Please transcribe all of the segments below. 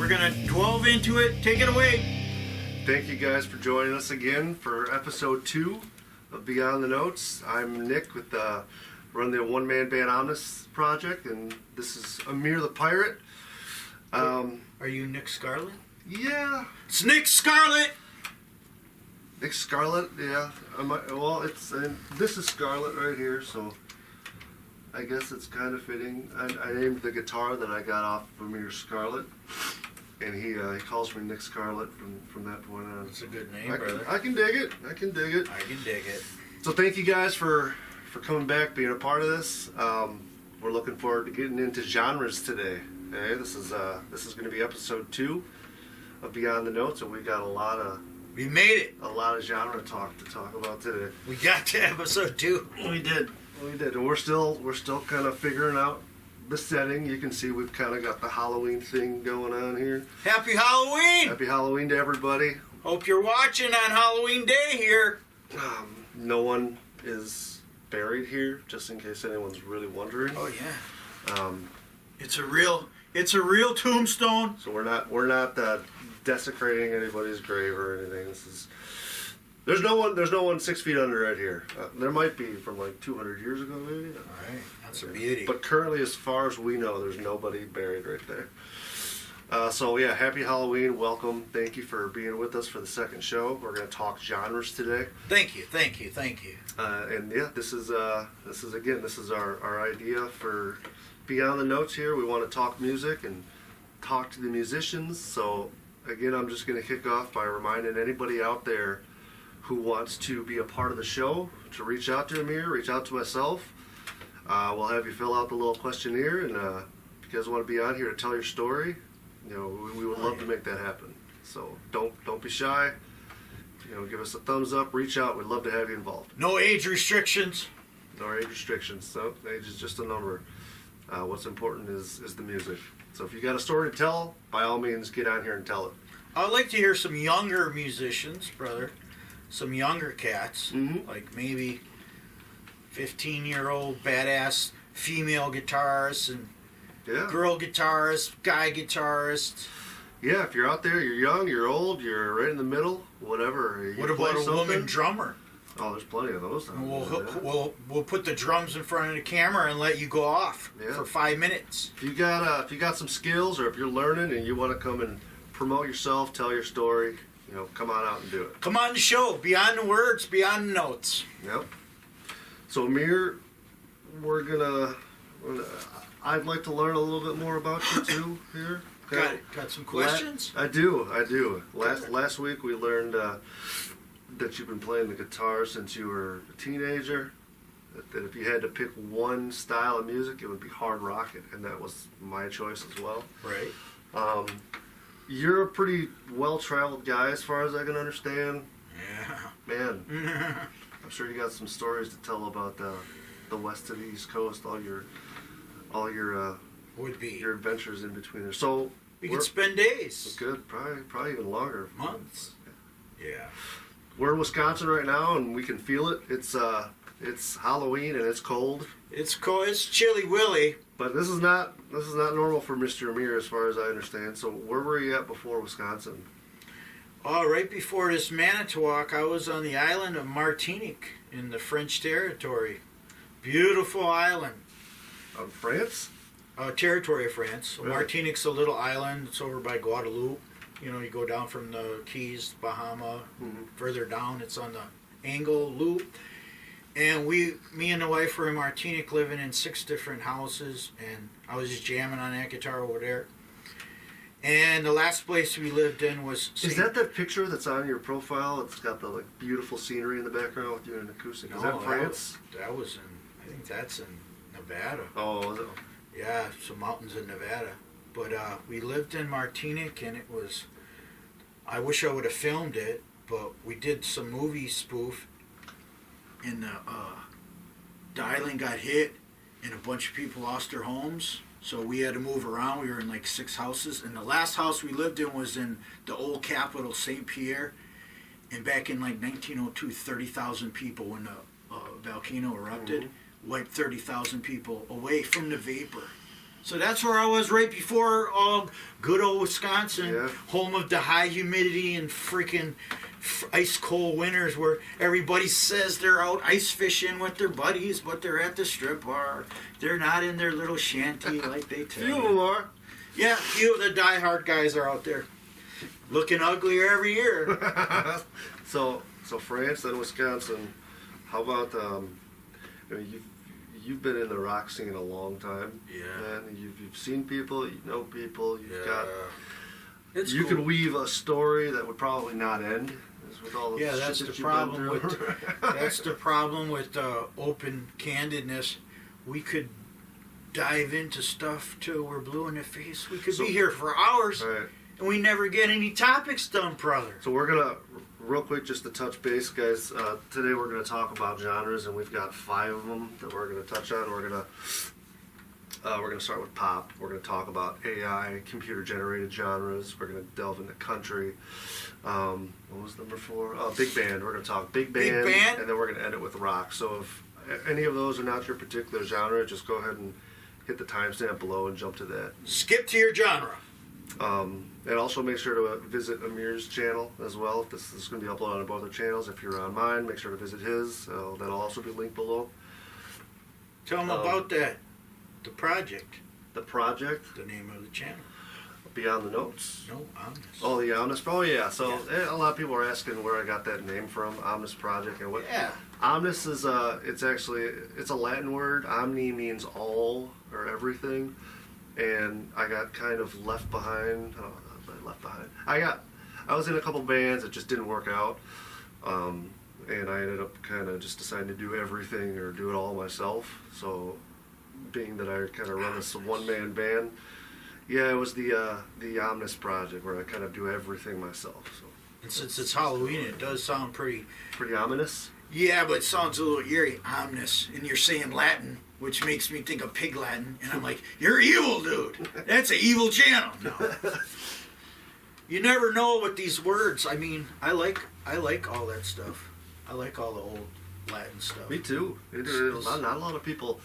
We're going to delve into it. Take it away. Thank you guys for joining us again for episode 2 of Beyond the Notes. I'm Nick with run the one-man band Omnis project, and this is Amir the Pirate. Are you Nick Scarlet? Yeah. It's Nick Scarlet! Nick Scarlet, yeah. This is Scarlet right here, so I guess it's kind of fitting. I named the guitar that I got off of Amir Scarlet, and he calls me Nick Scarlet from that point on. That's a good name, brother. I can dig it. I can dig it. So thank you guys for coming back, being a part of this. We're looking forward to getting into genres today. Okay? This is going to be episode 2 of Beyond the Notes, and we got We made it. a lot of genre talk to talk about today. We got to episode 2. We did, and we're still kind of figuring out the setting. You can see we've kind of got the Halloween thing going on here. Happy Halloween! Happy Halloween to everybody. Hope you're watching on Halloween Day here. No one is buried here, just in case anyone's really wondering. Oh yeah. It's a real tombstone. So we're not desecrating anybody's grave or anything. There's no one 6 feet under right here. There might be from like 200 years ago, maybe. All right, that's a beauty. But currently, as far as we know, there's nobody buried right there. So yeah, happy Halloween, welcome. Thank you for being with us for the second show. We're going to talk genres today. Thank you. And yeah, this is our idea for Beyond the Notes here. We want to talk music and talk to the musicians. So again, I'm just going to kick off by reminding anybody out there who wants to be a part of the show to reach out to Amir, reach out to myself. We'll have you fill out the little questionnaire, and if you guys want to be on here to tell your story, we would love to make that happen. So don't be shy. Give us a thumbs up, reach out. We'd love to have you involved. No age restrictions. No age restrictions. So age is just a number. What's important is the music. So if you got a story to tell, by all means, get on here and tell it. I'd like to hear some younger musicians, brother. Some younger cats, like maybe 15-year-old badass female guitarists and girl guitarists, guy guitarists. Yeah, if you're out there, you're young, you're old, you're right in the middle, whatever. What about a woman drummer? Oh, there's plenty of those. We'll put the drums in front of the camera and let you go off for 5 minutes. If you got some skills, or if you're learning and you want to come and promote yourself, tell your story, come on out and do it. Come on the show, beyond the words, beyond the notes. Yep. So Amir, I'd like to learn a little bit more about you too here. Okay. Got some questions? I do. Last week we learned that you've been playing the guitar since you were a teenager. That if you had to pick one style of music, it would be hard rock, and that was my choice as well. Right. You're a pretty well-traveled guy, as far as I can understand. Yeah. Man, I'm sure you got some stories to tell about the west to the east coast, all your your adventures in between there. So we could spend days. Good, probably even longer. Months. Yeah. We're in Wisconsin right now, and we can feel it. It's Halloween and it's cold. It's cold. It's chilly willy. But this is not normal for Mr. Amir, as far as I understand. So where were you at before Wisconsin? Right before this Manitowoc, I was on the island of Martinique in the French territory. Beautiful island. Of France? Territory of France. Really? Martinique's a little island. It's over by Guadeloupe. You go down from the Keys, Bahama, further down. It's on the Angle Loop. And me and the wife were in Martinique living in 6 different houses, and I was just jamming on that guitar over there. And the last place we lived in was... Is that picture that's on your profile? It's got the beautiful scenery in the background with you in acoustic. Is that France? That was I think that's in Nevada. Oh, is it? Yeah, some mountains in Nevada. But we lived in Martinique, and it was... I wish I would have filmed it, but we did some movie spoof, and the island got hit, and a bunch of people lost their homes. So we had to move around. We were in like 6 houses, and the last house we lived in was in the old capital, St. Pierre. And back in like 1902, 30,000 people, when the volcano erupted, wiped 30,000 people away from the vapor. So that's where I was right before good old Wisconsin, Yeah. home of the high humidity and freaking ice cold winters, where everybody says they're out ice fishing with their buddies, but they're at the strip bar. They're not in their little shanty like they tell Few of you. them are. Yeah, few of the diehard guys are out there, looking uglier every year. So France and Wisconsin. How about I mean, you've been in the rock scene a long time. Yeah. And you've seen people, you know people. You've got. It's You cool. could weave a story that would probably not end. With all the Yeah, shit that's that the you've been problem through. with that's the problem with open candidness. We could dive into stuff till we're blue in the face. We could So- be here for hours, All right. and we never get any topics done, brother. So we're gonna real quick just to touch base, guys. Today we're gonna talk about genres, and we've got 5 of them that we're gonna touch on. We're gonna start with pop. We're gonna talk about AI, computer-generated genres. We're gonna delve into country. What was number 4? Oh, big band. We're gonna talk big band, and then we're gonna end it with rock. So if any of those are not your particular genre, just go ahead and hit the timestamp below and jump to that. Skip to your genre. And also make sure to visit Amir's channel as well. This is going to be uploaded on both our channels. If you're on mine, make sure to visit his. That'll also be linked below. Tell them about that. The project. The project, The name of the channel. Beyond the Notes. No, honest. Oh, the Omnis. Oh, yeah. So a lot of people are asking where I got that name from, Omnis Project, and what. Yeah. Omnis is it's a Latin word. Omni means all or everything, and I got kind of left behind. I was in a couple bands that just didn't work out, and I ended up kind of just deciding to do everything or do it all myself. So, being that I kind of run this one-man band, yeah, it was the Omnis Project where I kind of do everything myself. So, And since it's Halloween, it does sound pretty. pretty ominous. Yeah, but it sounds a little eerie, ominous, and you're saying Latin, which makes me think of Pig Latin, and I'm like, you're evil, dude. That's an evil channel. No. You never know with these words. I mean, I like all that stuff. I like all the old Latin stuff. Me too. Not a lot of people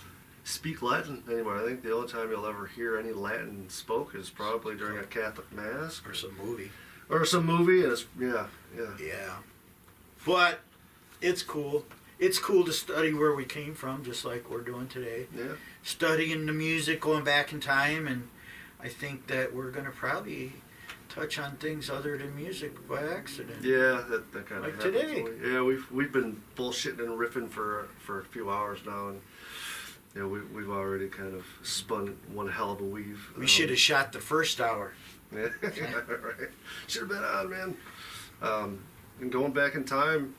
speak Latin anymore. I think the only time you'll ever hear any Latin spoke is probably during a Catholic mass Or some movie. or some movie. And it's yeah. Yeah. But it's cool. It's cool to study where we came from, just like we're doing today. Yeah. Studying the music, going back in time, and I think that we're going to probably touch on things other than music by accident. Yeah, that kind of Like happens. today. Yeah, we've been bullshitting and riffing for a few hours now, and we've already kind of spun one hell of a weave. We should have shot the first hour. Yeah, right. Should have been on, man. And going back in time,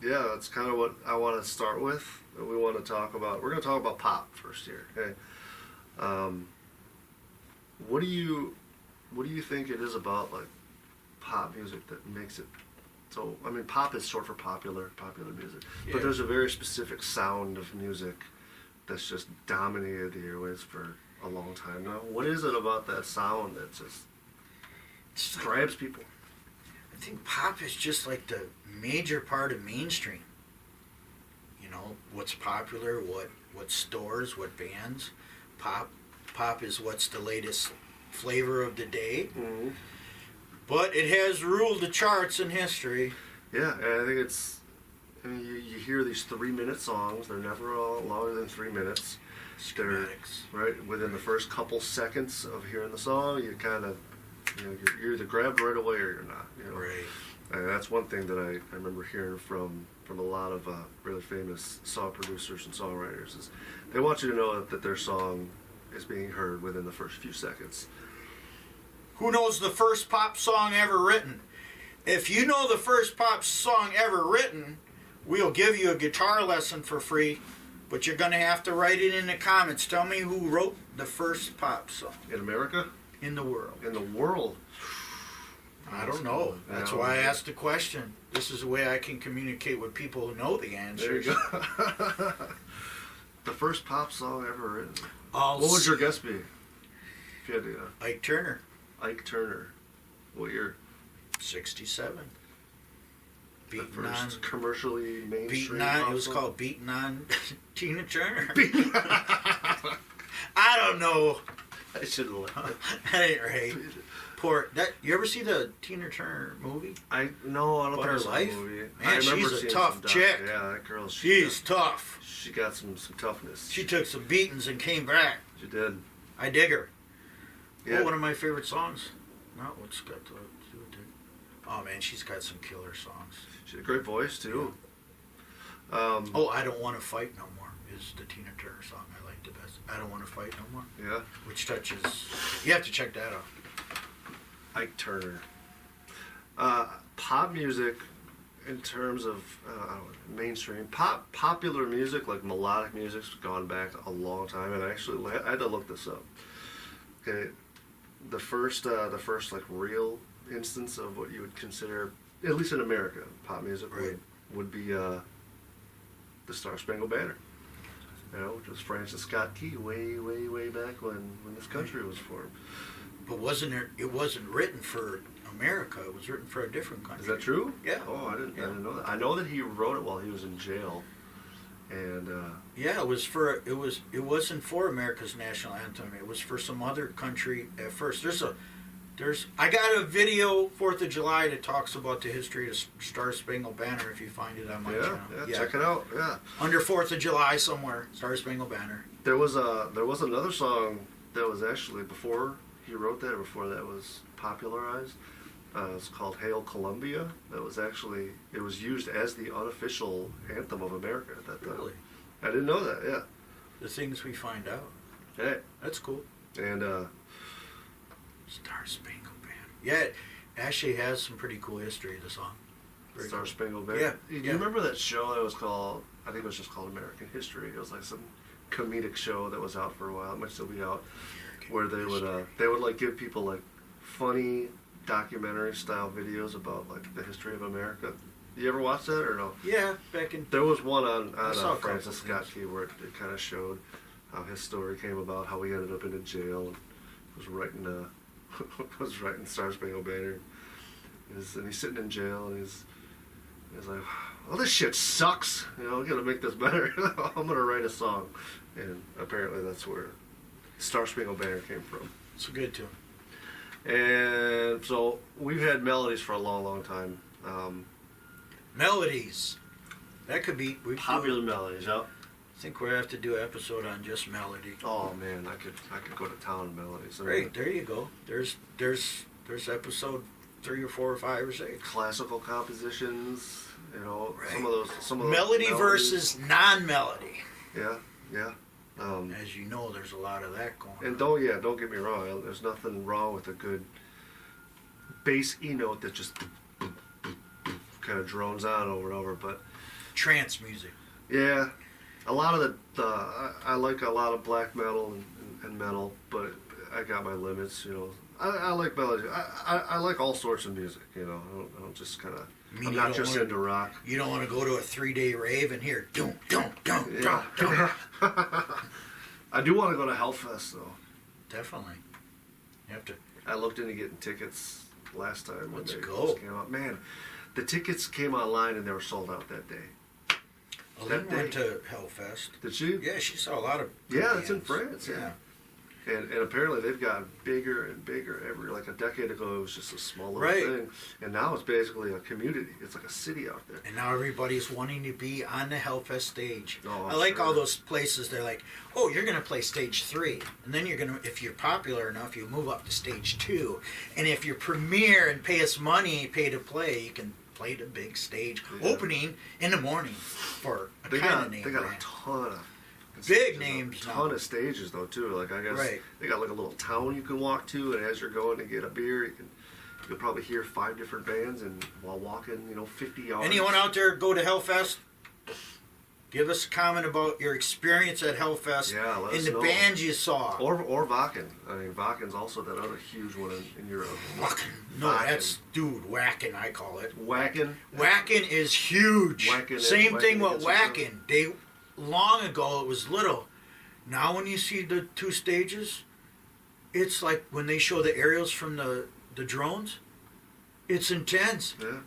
yeah, that's kind of what I want to start with. We want to talk about. We're going to talk about pop first here. Okay. What do you think it is about like pop music that makes it so? I mean, pop is short for popular music, Yeah. but there's a very specific sound of music that's just dominated the airwaves for a long time now. What is it about that sound that just grabs people? I think pop is just like the major part of mainstream. You know, what's popular, what stores, what bands. Pop is what's the latest flavor of the day. Mm-hmm. But it has ruled the charts in history. Yeah, and I think it's. I mean, you hear these 3-minute songs. They're never all longer than 3 minutes. Schematics. Right within the first couple seconds of hearing the song, you kind of, you're either grabbed right away or you're not. Right. And that's one thing that I remember hearing from a lot of really famous song producers and songwriters is they want you to know that their song is being heard within the first few seconds. Who knows the first pop song ever written? If you know the first pop song ever written, we'll give you a guitar lesson for free, but you're going to have to write it in the comments. Tell me who wrote the first pop song In America? in the world. In the world? I don't know. That's why I asked the question. This is the way I can communicate with people who know the answers. There you go. The first pop song ever written. What What would your guess be? If you had to, Ike Turner, Ike Turner. What year? 67. The Beating first on, commercially mainstream beating on. pop It was song? called Beating on Tina Turner. I don't know. I should have left. That ain't right. Poor that. You ever see the Tina Turner movie? I don't About think her I saw life? the movie. Man, I remember she's a seeing tough some doc- chick. Yeah, that girl. She's tough. She got some toughness. She took some beatings and came back. She did. I dig her. Yeah. Oh, one of my favorite songs. Not what's got to do with it. Oh man, she's got some killer songs. She had a great voice too. Oh, I Don't Want to Fight No More is the Tina Turner song I like the best. I Don't Want to Fight No More. Yeah. Which touches. You have to check that out. Ike Turner. Pop music, in terms of I don't know, mainstream popular music, like melodic music's gone back a long time, and I had to look this up. Okay, the first like real instance of what you would consider, at least in America, pop music Right. would be the Star Spangled Banner. You know, which was Francis Scott Key way back when this country was formed. But it wasn't written for America. It was written for a different country. Is that true? Yeah. Oh, I didn't Yeah. know that. I know that he wrote it while he was in jail, and Yeah, it wasn't for America's national anthem. It was for some other country at first. I got a video 4th of July that talks about the history of Star Spangled Banner. If you find it on my channel, check it out. Yeah, under 4th of July somewhere, Star Spangled Banner. there was another song that was actually before he wrote that, before that was popularized. It's called "Hail Columbia." It was used as the unofficial anthem of America at that time. Really, I didn't know that. Yeah. the things we find out. Hey, That's cool. and Star Spangled Banner. Yeah, it actually has some pretty cool history. The song. Very Star cool. Spangled Banner. Yeah, Do you yeah. remember that show that was called? I think it was just called American History. It was like some comedic show that was out for a while. It might still be out. Where they would like give people like funny documentary style videos about like the history of America. You ever watch that or no? Yeah, back in. There was one on I saw a couple Francis Scott things. Key where it kind of showed how his story came about, how he ended up in a jail and was writing Star Spangled Banner. And he's sitting in jail and he's like, well, this shit sucks. You know, I'm gonna make this better. I'm gonna write a song, and apparently that's where Star Spangled Banner came from. It's a good tune. And so we've had melodies for a long time. Melodies. That could be Popular melodies, yep. I think we have to do an episode on just melody. Oh man, I could go to town on melodies. I mean, Great, there you go. There's episode 3 or 4 or 5 or 6. classical compositions, you know, Right. some of those Melody melodies. versus non-melody. Yeah. As you know, there's a lot of that going And on. don't get me wrong. There's nothing wrong with a good bass E note that just kind of drones on over and over. But Trance music. yeah, a lot of I like a lot of black metal and metal, but I got my limits. You know, I like melody. I like all sorts of music. You know, I don't just kind of. I mean, I'm you not don't just wanna- into rock. You don't want to go to a 3-day rave and hear dum dum dum Yeah. dum dum. I do want to go to Hellfest though. Definitely. You have to. I looked into getting tickets last time when Let's they go. first came out. Man, the tickets came online and they were sold out that day. Aline That went day. to Hellfest. Did she? Yeah, she saw a lot of. Yeah, it's in bands. France. Yeah. And apparently they've gotten bigger and bigger every, like a decade ago it was just a small little Right. thing. And now it's basically a community. It's like a city out there. And now everybody's wanting to be on the Hellfest stage. Oh, I like sure. all those places. They're like, oh, you're going to play stage 3. And then you're going to, if you're popular enough, you move up to stage 2. And if you're premier and pay us money, pay to play, you can play the big stage opening in the morning for a They kind got of name they got a brand. ton of Big stages, names a ton now. of stages though too. Like I guess Right. they got like a little town you can walk to, and as you're going to get a beer, you'll probably hear 5 different bands, and while walking, 50 yards. Anyone out there go to Hellfest? Give us a comment about your experience at Hellfest Yeah, let and us the know. bands you saw. Or Wacken. I mean, Wacken's also that other huge one in Europe. No, Wacken. that's whacking. I call it. Wacken. Whacking is huge. Whacking Same is- thing whacking with is whacking. They long ago it was little. Now when you see the 2 stages, it's like when they show the aerials from the drones. It's intense. Yeah.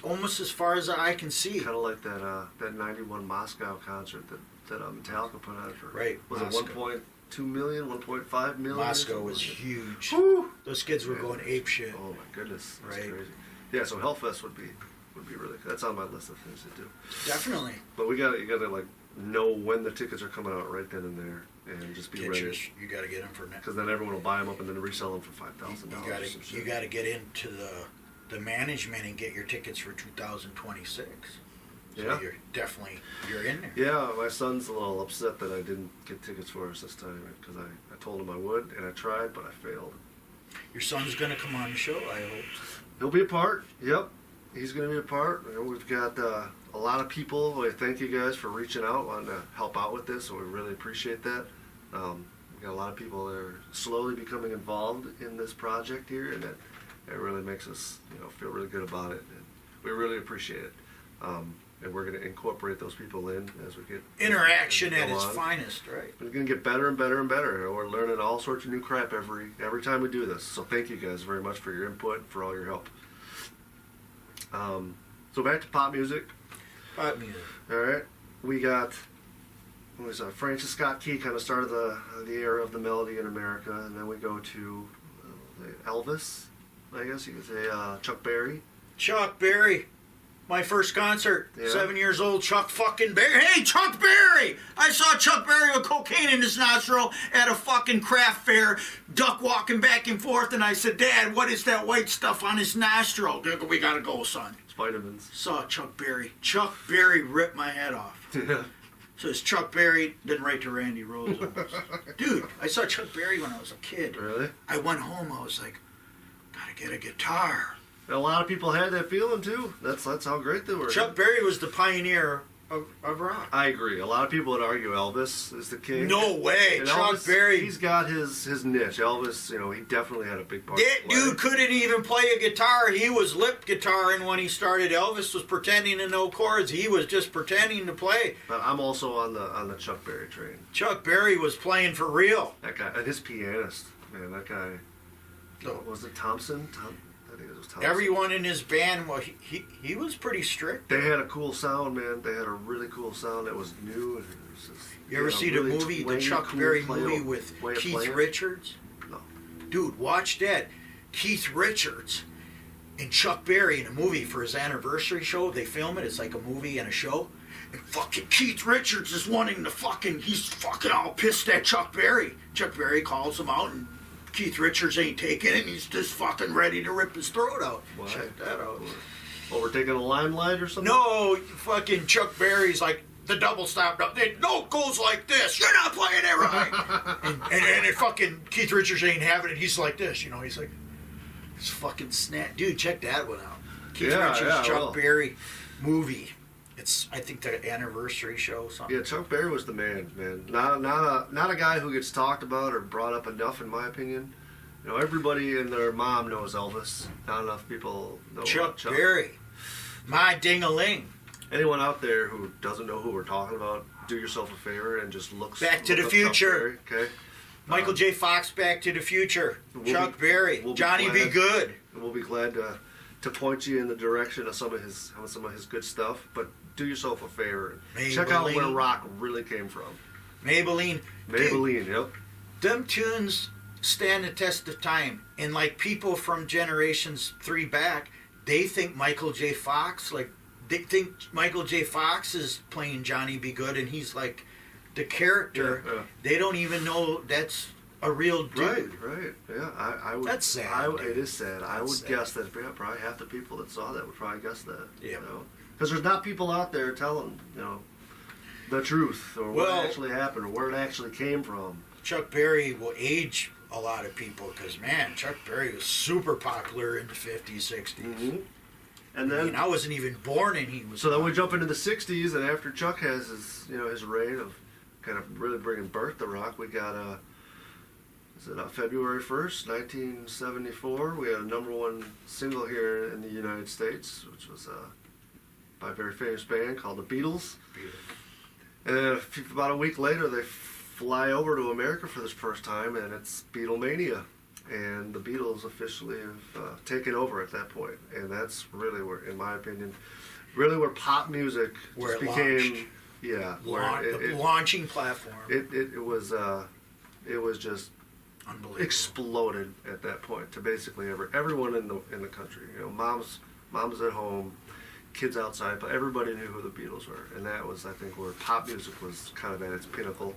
Almost as far as the eye can see. Kind of like that 91 Moscow concert that Metallica put on for. Right, Was it Moscow. 2 million, 1.5 million. Moscow was huge. Whew. Those kids were going ape shit. Oh my goodness, that's Right. crazy. Yeah, so Hellfest would be really good. That's on my list of things to do. Definitely. But you gotta like know when the tickets are coming out right then and there, and just be Get ready. yours. You got to get them for next. Because then everyone will buy them up and then resell them for $5,000. You got to get into the management and get your tickets for 2026. So Yeah. you're in there. Yeah, my son's a little upset that I didn't get tickets for us this time because I told him I would and I tried, but I failed. Your son's gonna come on the show, I hope. He'll be a part. Yep, he's going to be a part. You know, we've got a lot of people. We thank you guys for reaching out, wanting to help out with this, so we really appreciate that. We've got a lot of people that are slowly becoming involved in this project here, and it really makes us, feel really good about it. And we really appreciate it. And we're going to incorporate those people in as we get Interaction at go its on. finest, right? It's going to get better and better and better. We're learning all sorts of new crap every time we do this. So thank you guys very much for your input and for all your help. So back to pop music. Pop music. All right, we got Francis Scott Key kind of started the era of the melody in America, and then we go to Elvis, I guess you could say, Chuck Berry. Chuck Berry. My first concert, Yeah. 7 years old, Chuck fucking Berry. Hey, Chuck Berry! I saw Chuck Berry with cocaine in his nostril at a fucking craft fair, duck walking back and forth, and I said, Dad, what is that white stuff on his nostril? We gotta go, son. It's vitamins. Saw Chuck Berry. Chuck Berry ripped my head off. Yeah. So it's Chuck Berry, then right to Randy Rhoads almost. Dude, I saw Chuck Berry when I was a kid. Really? I went home, I was like, gotta get a guitar. A lot of people had that feeling too. That's how great they were. Chuck Berry was the pioneer of rock. I agree. A lot of people would argue Elvis is the king. No way, And Chuck Elvis, Berry. He's got his niche. Elvis, he definitely had a big part. That to play. dude couldn't even play a guitar. He was lip guitaring when he started. Elvis was pretending to know chords. He was just pretending to play. But I'm also on the Chuck Berry train. Chuck Berry was playing for real. That guy and his pianist, man. That guy. No. Was it Thompson? I think it was Thompson. Everyone in his band, well, he was pretty strict. They had a cool sound, man. They had a really cool sound that was new. And it was just, You ever see the movie, the Chuck Berry movie with Keith Richards? No. Dude, watch that. Keith Richards and Chuck Berry in a movie for his anniversary show. They film it. It's like a movie and a show. And fucking Keith Richards is wanting to he's fucking all pissed at Chuck Berry. Chuck Berry calls him out and Keith Richards ain't taking it. He's just fucking ready to rip his throat out. Why? Check that out. Overtaking a limelight or something? No, fucking Chuck Berry's like the double stop. No, it goes like this. You're not playing it right. and it fucking Keith Richards ain't having it. He's like this, He's like, it's fucking snap, dude. Check that one out. Keith Richards, Chuck Berry movie. It's I think the anniversary show. Something. Yeah, Chuck Berry was the man. Not a guy who gets talked about or brought up enough, in my opinion. Everybody and their mom knows Elvis. Not enough people know Chuck Berry. My ding-a-ling. Anyone out there who doesn't know who we're talking about, do yourself a favor and just look Back to the up Future. Chuck Berry, okay? Michael J. Fox, Back to the Future. Chuck Berry. Johnny B. Good. We'll be glad to point you in the direction of some of his good stuff. But do yourself a favor and check out where rock really came from. Maybelline. Maybelline, yep. Them tunes stand the test of time, and like people from generations 3 back, they think Michael J. Fox is playing Johnny B. Good, and he's like the character. Yeah. They don't even know that's a real dude. Right. Yeah, I would. That's sad. It is sad. I would sad. guess that probably half the people that saw that would probably guess that. Yeah. Because there's not people out there telling the truth or what actually happened or where it actually came from. Chuck Berry will age a lot of people because, man, Chuck Berry was super popular in the 50s, 60s. Mm-hmm. And then I wasn't even born and he was. So then we jump into the 60s, and after Chuck has his reign of kind of really bringing birth to rock, we got February 1st, 1974, we had a #1 single here in the United States, which was by a very famous band called the Beatles. And then about a week later, they fly over to America for this first time, and it's Beatlemania. And the Beatles officially have taken over at that point. And that's really where, in my opinion, where pop music where became... Yeah. The launching platform. It was... it was just Unbelievable. exploded at that point to basically everyone in the country. You know, moms at home, kids outside, but everybody knew who the Beatles were, and that was, I think, where pop music was kind of at its pinnacle.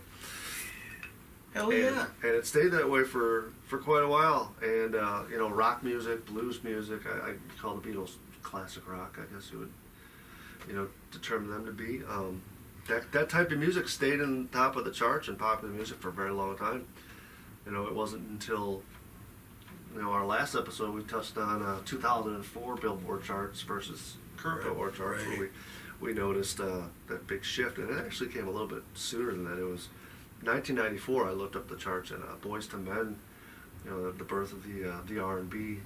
Hell yeah. And it stayed that way for quite a while. And you know, rock music, blues music, I call the Beatles classic rock, I guess you would, you know, determine them to be. That type of music stayed in the top of the charts and popular music for a very long time. You know, it wasn't until, you know, our last episode we touched on 2004 Billboard charts versus current Billboard charts, where we noticed that big shift, and it actually came a little bit sooner than that. It was 1994. I looked up the charts, and Boyz II Men, you know, the birth of the R&B.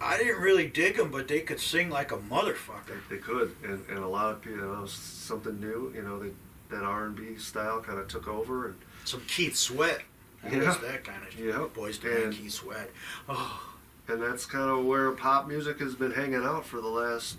I didn't really dig them, but they could sing like a motherfucker. They could, and a lot of people, you know, it was something new. You know, that R&B style kind of took over, and Some Keith Sweat. Who was that kind of Boyz II Men, Keith Sweat. Oh. And that's kind of where pop music has been hanging out for the last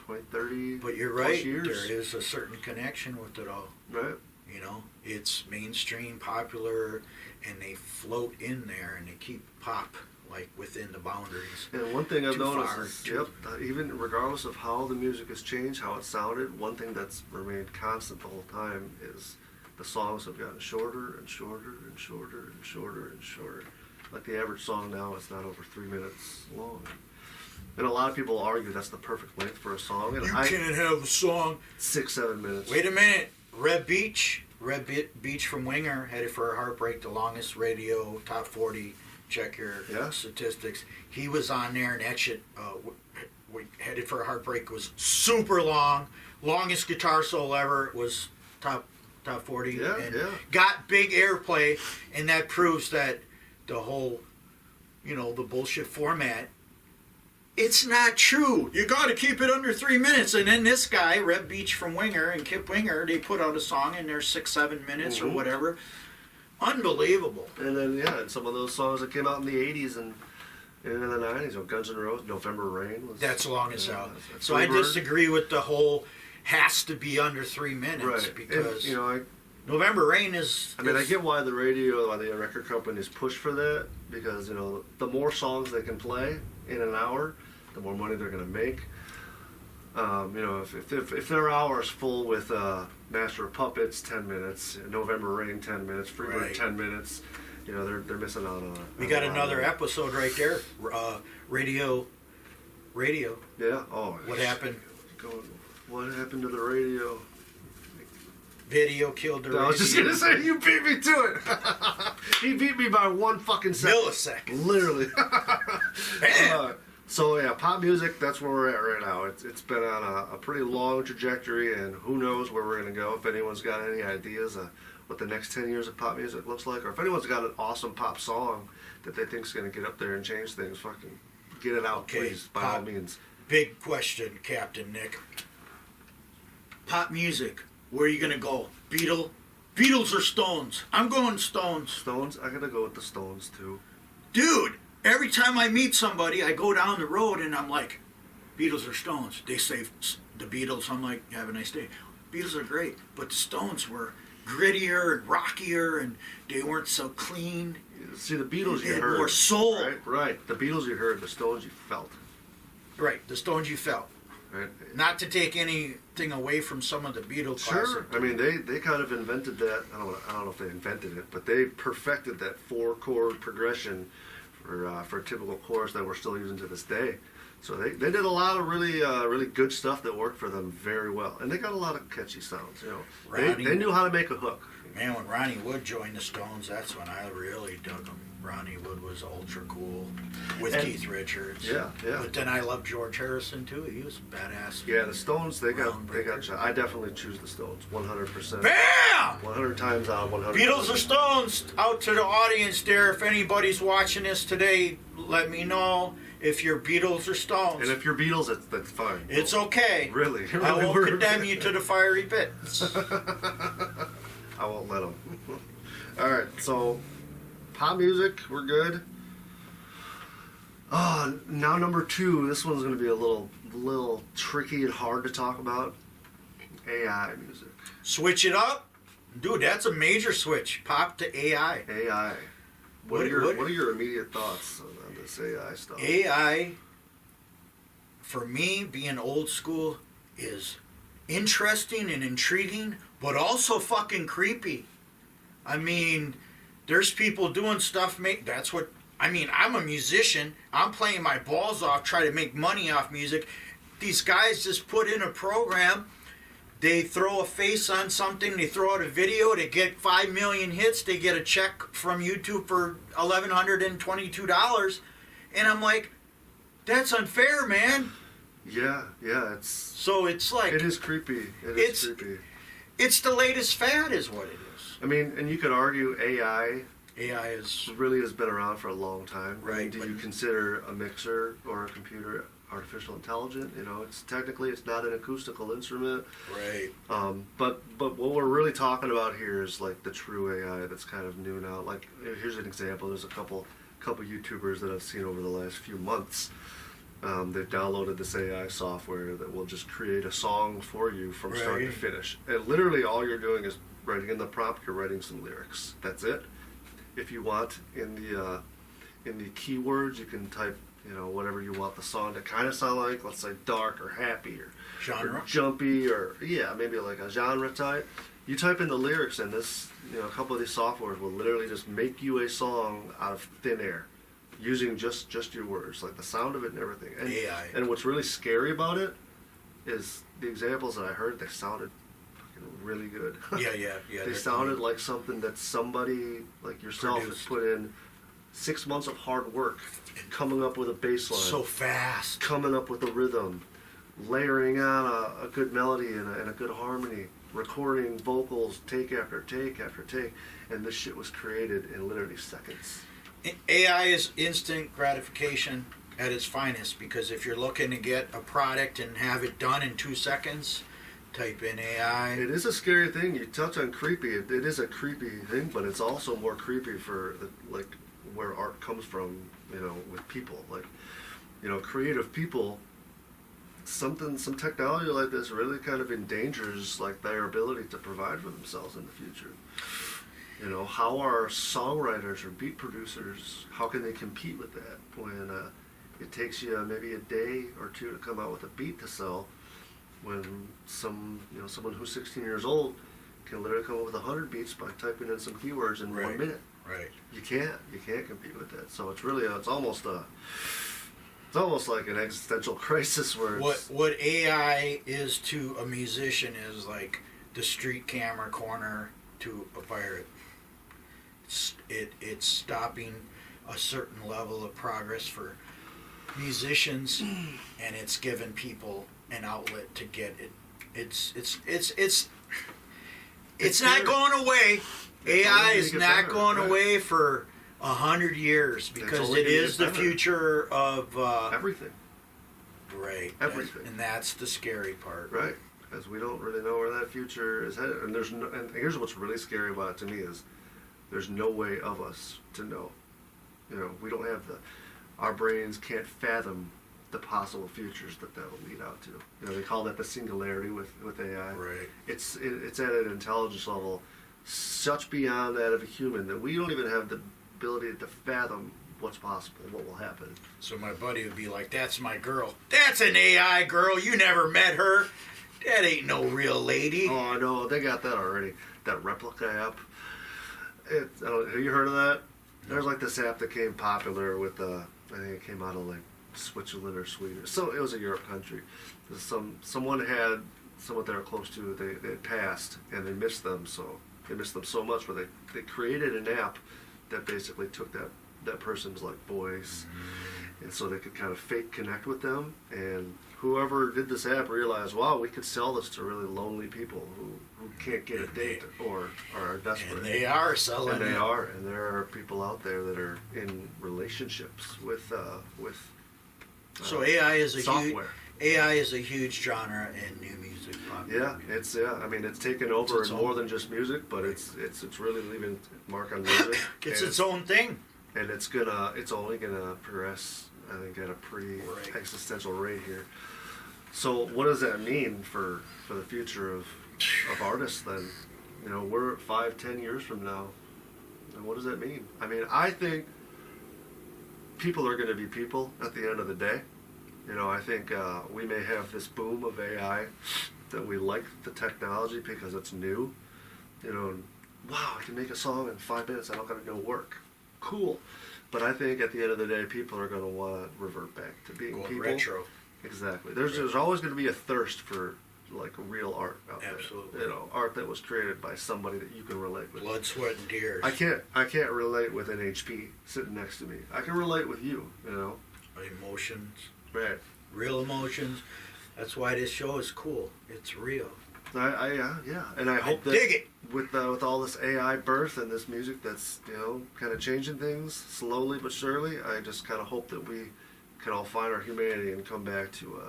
20, 30 But you're plus right, years. there is a certain connection with it all. Right. You know, it's mainstream, popular, and they float in there and they keep pop like within the boundaries. And one thing I've Too noticed far, is, too- even regardless of how the music has changed, how it sounded, one thing that's remained constant the whole time is the songs have gotten shorter and shorter and shorter and shorter and shorter. Like the average song now is not over 3 minutes long. And a lot of people argue that's the perfect length for a song. And You can't have a song. 6-7 minutes. Wait a minute. Red Beach from Winger, Headed for a Heartbreak, the longest radio top 40. Check your statistics. He was on there, and that shit, Headed for a Heartbreak was super long. Longest guitar solo ever was top 40. And got big airplay, and that proves that the whole, you know, the bullshit format, it's not true. You got to keep it under 3 minutes. And then this guy, Red Beach from Winger and Kip Winger, they put out a song in there 6-7 minutes or whatever. Unbelievable. And then, and some of those songs that came out in the 80s and in the 90s, you know, Guns N' Roses, November Rain. That's long as hell. That's So I disagree with the whole has to be under 3 minutes. Right. Because, and, you know, November Rain is... I mean, I get why the record companies push for that, because, you know, the more songs they can play in an hour, the more money they're going to make. You know, if their hour is full with Master of Puppets, 10 minutes, November Rain, 10 minutes, Freebird, 10 minutes, you know, they're missing out on We got another episode right there. Radio. Yeah. Oh. What happened? What happened to the radio? Video killed the radio. I was just gonna say, you beat me to it. He beat me by 1 fucking second. Millisecond. Literally. So yeah, pop music, that's where we're at right now. It's been on a pretty long trajectory, and who knows where we're gonna go. If anyone's got any ideas of what the next 10 years of pop music looks like, or if anyone's got an awesome pop song that they think's gonna get up there and change things, fucking get it out, please, by all means. Big question, Captain Nick. Pop music. Where are you gonna go? Beatles or Stones? I'm going Stones. Stones? I gotta go with the Stones too. Dude, every time I meet somebody, I go down the road and I'm like, Beatles or Stones? They say the Beatles. I'm like, have a nice day. Beatles are great, but the Stones were grittier and rockier, and they weren't so clean. See, the Beatles They you had heard. more soul. Right. The Beatles you heard, the Stones you felt. Right, the Stones you felt. Right. Not to take anything away from some of the Beatles classics. Sure. I mean, they kind of invented that. I don't know if they invented it, but they perfected that 4-chord progression for a typical chorus that we're still using to this day. So they did a lot of really good stuff that worked for them very well, and they got a lot of catchy sounds. You know, they knew how to make a hook. Man, when Ronnie Wood joined the Stones, that's when I really dug them. Ronnie Wood was ultra cool with Keith Richards. Yeah. But then I loved George Harrison too. He was a badass. Yeah, the Stones, they got. I definitely choose the Stones, 100%. Bam! 100 times out, 100. Beatles or Stones? Out to the audience there. If anybody's watching this today, let me know if you're Beatles or Stones. And if you're Beatles, that's fine. It's okay. Really? I won't condemn you to the fiery pit. I won't let them. All right, so pop music, we're good. Now number 2. This one's going to be a little tricky and hard to talk about. AI music. Switch it up. Dude, that's a major switch. Pop to AI. AI. What are your immediate thoughts on this AI stuff? AI, for me, being old school, is interesting and intriguing, but also fucking creepy. I mean, there's people doing stuff. That's what I mean. I'm a musician. I'm playing my balls off, trying to make money off music. These guys just put in a program. They throw a face on something. They throw out a video. They get 5 million hits. They get a check from YouTube for $1,122, and I'm like, that's unfair, man. Yeah, it's. So it's like It is creepy. It's creepy. It's the latest fad, is what it is. I mean, and you could argue AI really has been around for a long time. Right. Do you consider a mixer or a computer artificial intelligent? You know, it's not an acoustical instrument. Right. But what we're really talking about here is like the true AI that's kind of new now. Like, here's an example. There's a couple YouTubers that I've seen over the last few months. They've downloaded this AI software that will just create a song for you from start to finish. And literally all you're doing is writing in the prompt, you're writing some lyrics. That's it. If you want, in the keywords, you can type, you know, whatever you want the song to kind of sound like. Let's say dark or happy or Genre. or jumpy, or maybe like a genre type. You type in the lyrics, and this, you know, a couple of these softwares will literally just make you a song out of thin air, using just your words, like the sound of it and everything. And, AI. And what's really scary about it is the examples that I heard. They sounded fucking really good. Yeah. They sounded like something that somebody like yourself has put in 6 months of hard work, coming up with a bass line, so fast, coming up with a rhythm, layering on a good melody and a good harmony, recording vocals take after take after take, and this shit was created in literally seconds. AI is instant gratification at its finest, because if you're looking to get a product and have it done in 2 seconds, type in AI. It is a scary thing. You touch on creepy. It is a creepy thing, but it's also more creepy for like where art comes from. You know, with people, like, you know, creative people. Some technology like this really kind of endangers like their ability to provide for themselves in the future. You know, how are songwriters or beat producers, how can they compete with that when it takes you maybe a day or two to come out with a beat to sell, when someone who's 16 years old can literally come up with 100 beats by typing in some keywords in 1 minute. Right. You can't compete with that. So it's really it's almost like an existential crisis where what AI is to a musician is like the street camera corner to a pirate. It's stopping a certain level of progress for musicians, and it's given people an outlet to get it. It's not going away. AI is not going away for 100 years, because it is the future of everything. Right. Everything. And that's the scary part. Right. Because we don't really know where that future is headed. And here's what's really scary about it to me is there's no way of us to know. You know, we don't have our brains can't fathom the possible futures that will lead out to. You know, they call that the singularity with AI. Right. It's at an intelligence level such beyond that of a human that we don't even have the ability to fathom what's possible, what will happen. So my buddy would be like, "That's my girl. That's an AI girl. You never met her. That ain't no real lady." Oh, no, they got that already. That replica app. Have you heard of that? There's like this app that came popular with, I think it came out of like Switzerland or Sweden. So it was a Europe country. Someone had someone they were close to, they had passed, and they missed them. So they missed them so much where they created an app that basically took that person's like voice, and so they could kind of fake connect with them. And whoever did this app realized, wow, we could sell this to really lonely people who can't get a date or are desperate. And they are selling and it. And there are people out there that are in relationships with so AI is a software. AI is a huge genre in new music. Yeah, I mean, it's taken over in more than just music, but it's really leaving a mark on music. It's its own thing. And it's only gonna progress, I think, at a pretty existential rate here. So what does that mean for the future of artists then? You know, we're 5-10 years from now, and what does that mean? I mean, I think people are going to be people at the end of the day. You know, I think we may have this boom of AI that we like the technology because it's new. You know, wow, I can make a song in 5 minutes. I don't got to go work. Cool. But I think at the end of the day, people are going to want to revert back to being Going people. retro. Exactly. There's always going to be a thirst for like real art out there. Absolutely. You know, art that was created by somebody that you can relate with. Blood, sweat, and tears. I can't relate with an HP sitting next to me. I can relate with you. You know. Emotions. Right. Real emotions. That's why this show is cool. It's real. Yeah, and I hope that dig it. with all this AI birth and this music that's kind of changing things slowly but surely. I just kind of hope that we can all find our humanity and come back to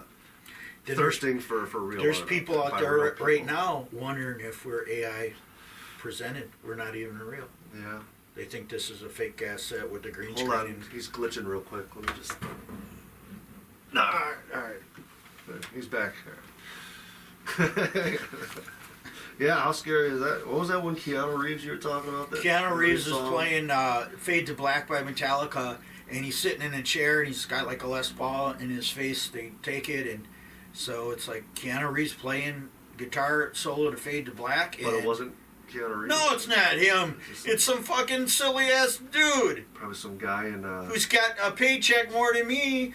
thirsting for real. There's art people out by there real people. right now wondering if we're AI presented. We're not even real. Yeah. They think this is a fake asset with the green Hold screen. on, he's glitching real quick. Let me just. No, all right. He's back. Yeah, how scary is that? What was that one Keanu Reeves you were talking about? That Keanu Reeves is song? playing Fade to Black by Metallica, and he's sitting in a chair, and he's got like a Les Paul in his face. They take it, and so it's like Keanu Reeves playing guitar solo to Fade to Black. But and it wasn't Keanu Reeves. No, it's not him. It's some fucking silly ass dude Probably some guy in. who's got a paycheck more than me.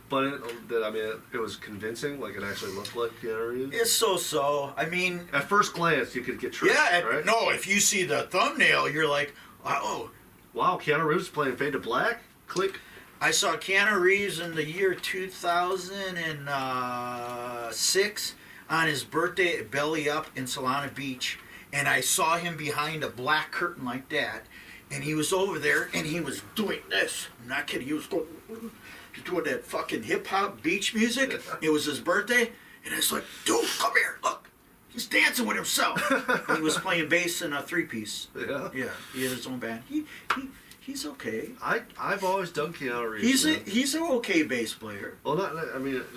But it was convincing. Like it actually looked like Keanu Reeves. It's so. I mean, At first glance, you could get tricked. yeah. Right? No, if you see the thumbnail, you're like, oh. Wow, Keanu Reeves playing Fade to Black. Click. I saw Keanu Reeves in the year 2006 on his birthday at Belly Up in Solana Beach, and I saw him behind a black curtain like that, and he was over there, and he was doing this. I'm not kidding. He was doing that fucking hip-hop beach music. It was his birthday, and I was like, dude, come here, look. He's dancing with himself. And he was playing bass in a three-piece. Yeah. Yeah, he had his own band. He's okay. I've always done Keanu Reeves. He's an okay bass player. Well,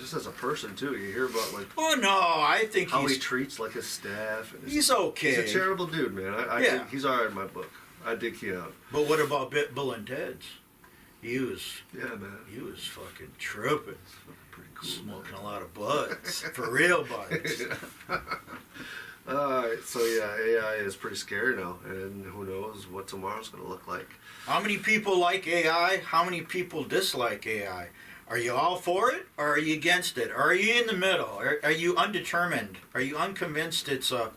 just as a person too. You hear about like Oh no, I think how he treats like his staff. And he's okay. He's a charitable dude, man. I Yeah. think he's all right in my book. I dig Keanu. But what about Bill and Ted's? He was fucking tripping, Pretty cool. smoking a lot of buds, for real buds. Alright, so yeah, AI is pretty scary now, and who knows what tomorrow's going to look like. How many people like AI? How many people dislike AI? Are you all for it, or are you against it? Or are you in the middle? Are you undetermined? Are you unconvinced it's a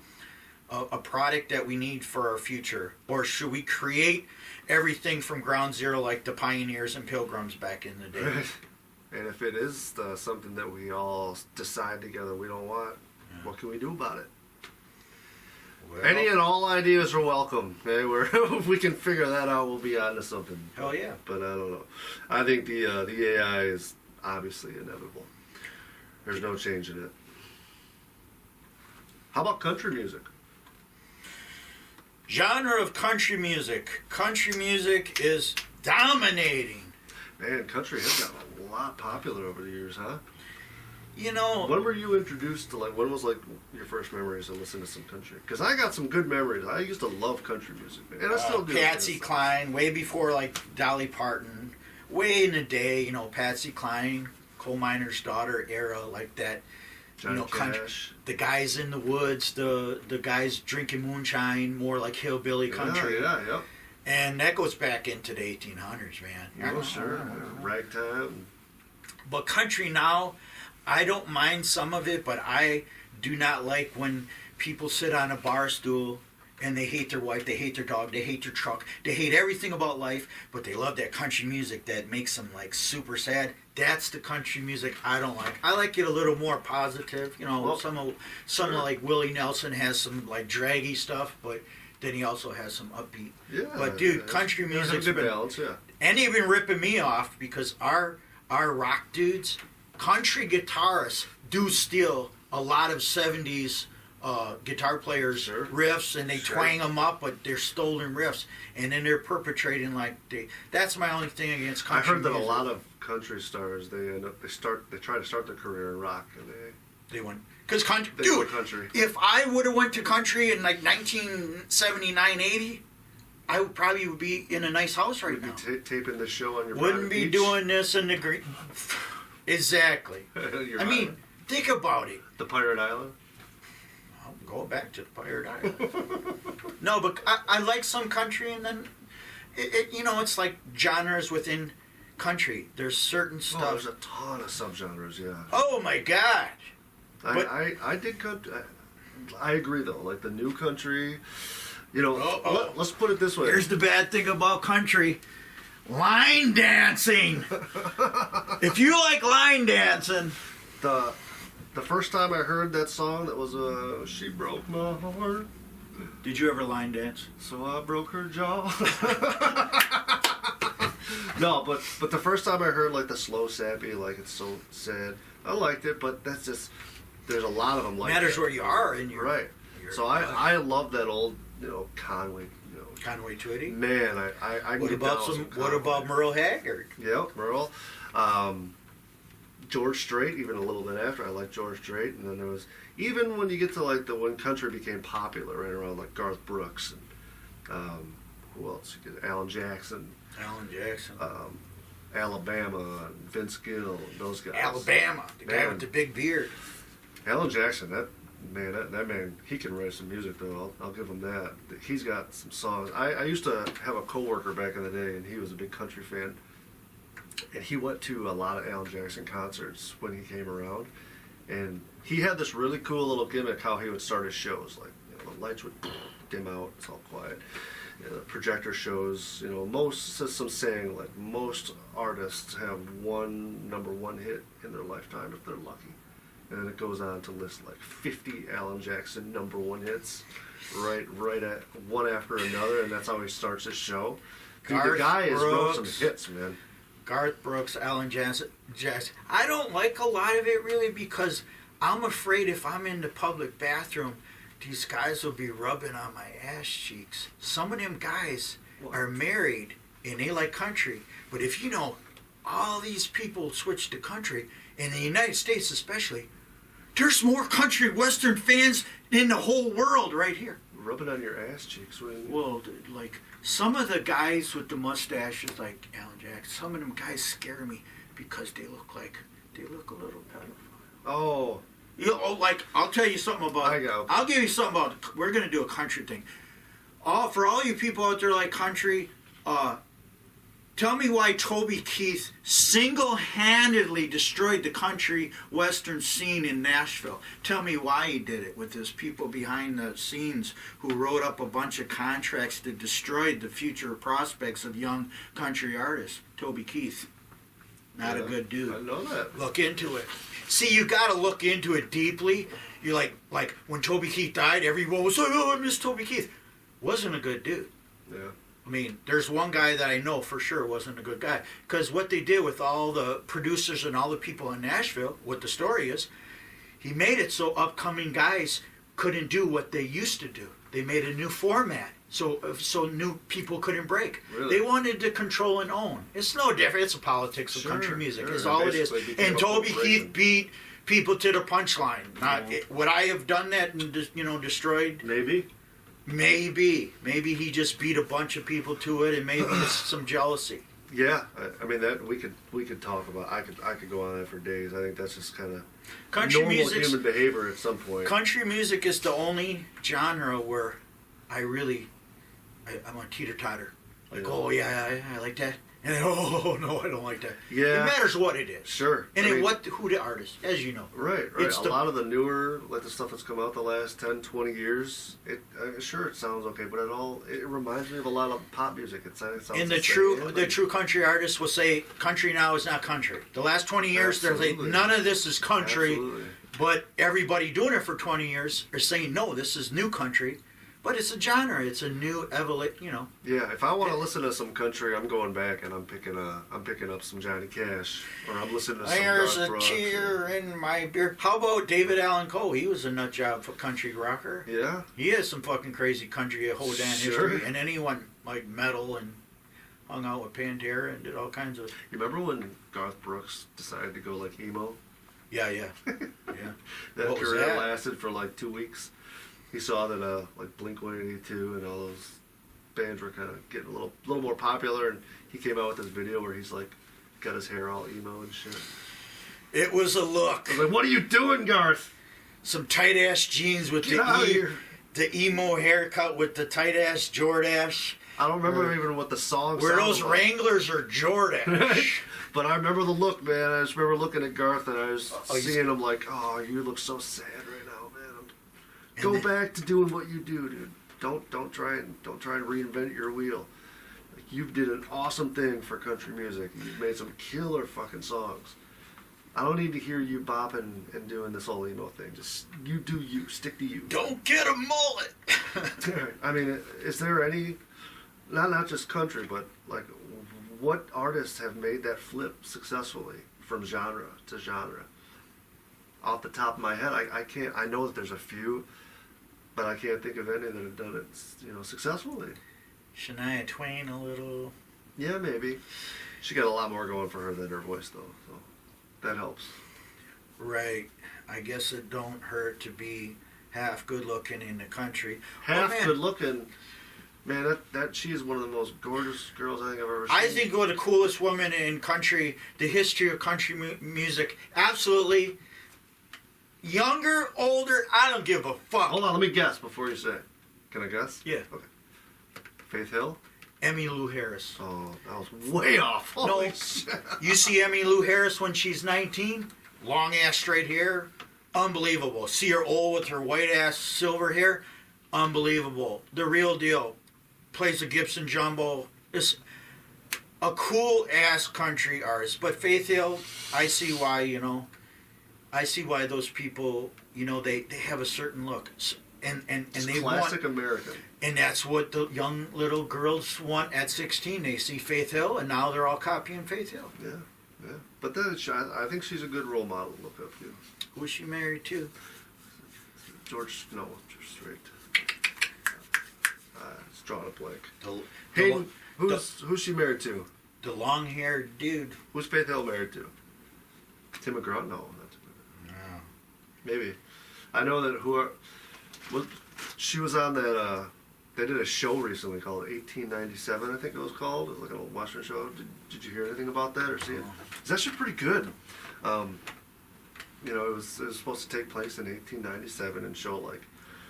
product that we need for our future? Or should we create everything from ground zero like the pioneers and pilgrims back in the day? And if it is something that we all decide together we don't want, what can we do about it? Well, Any and all ideas are welcome. Okay? If we can figure that out, we'll be on to something. hell yeah. But I don't know. I think the AI is obviously inevitable. There's no change in it. How about country music? Genre of country music. Country music is dominating. Man, country has gotten a lot popular over the years, huh? You know, When were you introduced to, when was, your first memories of listening to some country? Because I got some good memories. I used to love country music, man. And I still do. Patsy Cline, way before Dolly Parton, way in the day, Patsy Cline, coal miner's daughter era, like that. Johnny country, Cash. the guys in the woods, the guys drinking moonshine, more like hillbilly country. Yeah. And that goes back into the 1800s, man. Oh, sure. Ragtime. But country now, I don't mind some of it, but I do not like when people sit on a bar stool and they hate their wife, they hate their dog, they hate their truck, they hate everything about life, but they love that country music that makes them super sad. That's the country music I don't like. I like it a little more positive. Some like Willie Nelson has some draggy stuff, but then he also has some upbeat. Yeah. But dude, country music's good been balance, yeah. and they've been ripping me off because our rock dudes, country guitarists do steal a lot of 70s guitar players' riffs, and they twang them up, but they're stolen riffs, and then they're perpetrating that's my only thing against country I heard that music. a lot of country stars, they try to start their career in rock, and They went because country, They dude. went country. If I would have went to country in like 1979, 80, I would probably be in a nice house right You'd now. be taping the show on your Wouldn't private be beach. doing this in the green. Exactly. Your I mean, island. think about it. The Pirate Island. I'm going back to the Pirate Island. No, but I like some country, and then it's like genres within country. There's certain Oh, stuff. there's a ton of subgenres. Yeah. Oh my God! But- I did country. I agree though. Like the new country. Let's put it this way. Here's the bad thing about country: line dancing. If you like line dancing, The first time I heard that song, that was "She Broke My Heart," did you ever line dance? so I broke her jaw. No, but the first time I heard like the slow sappy, like it's so sad, I liked it. But that's just there's a lot of them like Matters that. where you are in your Right. So I love that old Conway. Conway Twitty. Man, I can What get about down some? with What Conway. about Merle Haggard? Yep, Merle. George Strait, even a little bit after, I liked George Strait. And then there was, even when you get to like when country became popular, right around like Garth Brooks and who else? You get Alan Jackson, Alan Jackson. Alabama, and Vince Gill, and those guys. Alabama, the guy Man. with the big beard. Alan Jackson, that man, he can write some music though. I'll give him that. He's got some songs. I used to have a coworker back in the day, and he was a big country fan. And he went to a lot of Alan Jackson concerts when he came around. And he had this really cool little gimmick how he would start his shows. Like, the lights would dim out, it's all quiet. The projector shows, some saying like most artists have one number one hit in their lifetime if they're lucky. And then it goes on to list like 50 Alan Jackson number one hits right at one after another, and that's how he starts his show. Dude, the Garth guy has wrote some Brooks. hits, man. Garth Brooks, Alan Jackson. I don't like a lot of it really because I'm afraid if I'm in the public bathroom, these guys will be rubbing on my ass cheeks. Some of them guys are married and they like country, but if all these people switch to country, in the United States especially, there's more country western fans in the whole world right here. Rub it on your ass cheeks. What do you mean? Well, like some of the guys with the mustaches, like Alan Jackson, some of them guys scare me because they look a little pedophile. Oh, Like I'll tell you something about. I'll give you something about. We're gonna do a country thing. For all you people out there like country, tell me why Toby Keith single-handedly destroyed the country western scene in Nashville. Tell me why he did it with his people behind the scenes who wrote up a bunch of contracts that destroyed the future prospects of young country artists. Toby Keith. Not a good dude. I know that. Look into it. See, you got to look into it deeply. You're like when Toby Keith died, everyone was like, "Oh, I miss Toby Keith." Wasn't a good dude. Yeah. I mean, there's one guy that I know for sure wasn't a good guy. Because what they did with all the producers and all the people in Nashville, what the story is, he made it so upcoming guys couldn't do what they used to do. They made a new format so new people couldn't break. Really? They wanted to control and own. It's no different. It's a politics of country music. Sure. It's all it is. Basically became And a Toby corporation. Keith beat people to the punchline. Would I have done that and destroyed? Maybe. Maybe he just beat a bunch of people to it, and maybe it's some jealousy. Yeah. I mean that we could talk about. I could go on that for days. I think that's just kind of Country normal music. human behavior at some point. Country music is the only genre where I'm on teeter-totter. Like, Yeah. oh yeah, I like that, and then, oh no, I don't like that. Yeah. It matters what it is. Sure. And I mean, who the artist, as you know. Right. It's A the- lot of the newer, like the stuff that's come out the last 10, 20 years, sure it sounds okay, but it reminds me of a lot of pop music. It sounds And the the same. true country artists will say country now is not country. The last 20 years, they're like, Absolutely. none of this is country. Absolutely. But everybody doing it for 20 years are saying, no, this is new country. But it's a genre. It's a new evolution, Yeah, if I want to listen to some country, I'm going back and I'm picking up some Johnny Cash, or I'm listening to some There's Garth a Brooks. tear in my beer. How about David Allan Coe? He was a nut job for country rocker. Yeah. He has some fucking crazy country whole damn Sure. history. And then he went like metal and hung out with Pantera and did all kinds of... You remember when Garth Brooks decided to go like emo? Yeah. That What was career that? lasted for like 2 weeks. He saw that like Blink-182 and all those bands were kind of getting a little more popular, and he came out with this video where he's like got his hair all emo and shit. It was a look. I was like, "What are you doing, Garth? Some tight ass jeans with Get out of here!" the emo haircut with the tight ass Jordache. I don't remember even what the song Were sounded those like. Wranglers or Jordache? But I remember the look, man. I just remember looking at Garth and I was Oh, seeing him like, "Oh, you look so sad right now, man. And Go then- back to doing what you do, dude. Don't try and reinvent your wheel. Like, you did an awesome thing for country music. You've made some killer fucking songs. I don't need to hear you bopping and doing this whole emo thing. Just you do you. Stick to you." Don't get a mullet. I mean, is there any, not just country, but like, what artists have made that flip successfully from genre to genre? Off the top of my head, I can't. I know that there's a few, but I can't think of any that have done it, successfully. Shania Twain a little. Yeah, maybe. She got a lot more going for her than her voice, though. So that helps. Right. I guess it don't hurt to be half good looking in the country. Half man. good looking. Man, that she is one of the most gorgeous girls I think I've ever seen. I think one of the coolest women in country, the history of country music. Absolutely. Younger, older, I don't give a fuck. Hold on, let me guess before you say. Can I guess? Yeah. Okay. Faith Hill? Emmylou Harris. Oh, that was way off. Holy shit. You see Emmylou Harris when she's 19? Long ass straight hair. Unbelievable. See her old with her white ass silver hair? Unbelievable. The real deal. Plays the Gibson Jumbo. Is a cool ass country artist. But Faith Hill, I see why, I see why those people, they have a certain look. And It's they classic want, American. and that's what the young little girls want at 16. They see Faith Hill, and now they're all copying Faith Hill. Yeah. But then I think she's a good role model to look up to. Who's she married to? George Strait. It's drawing a blank. The, Hayden, the, who's she married to? the long-haired dude. Who's Faith Hill married to? Tim McGraw? No, not Tim McGraw. No. Maybe. I know that she was on that, they did a show recently called 1897, I think it was called. It was like an old Western show. Did you hear anything about that or see it? It's actually pretty good. It was supposed to take place in 1897 and show like...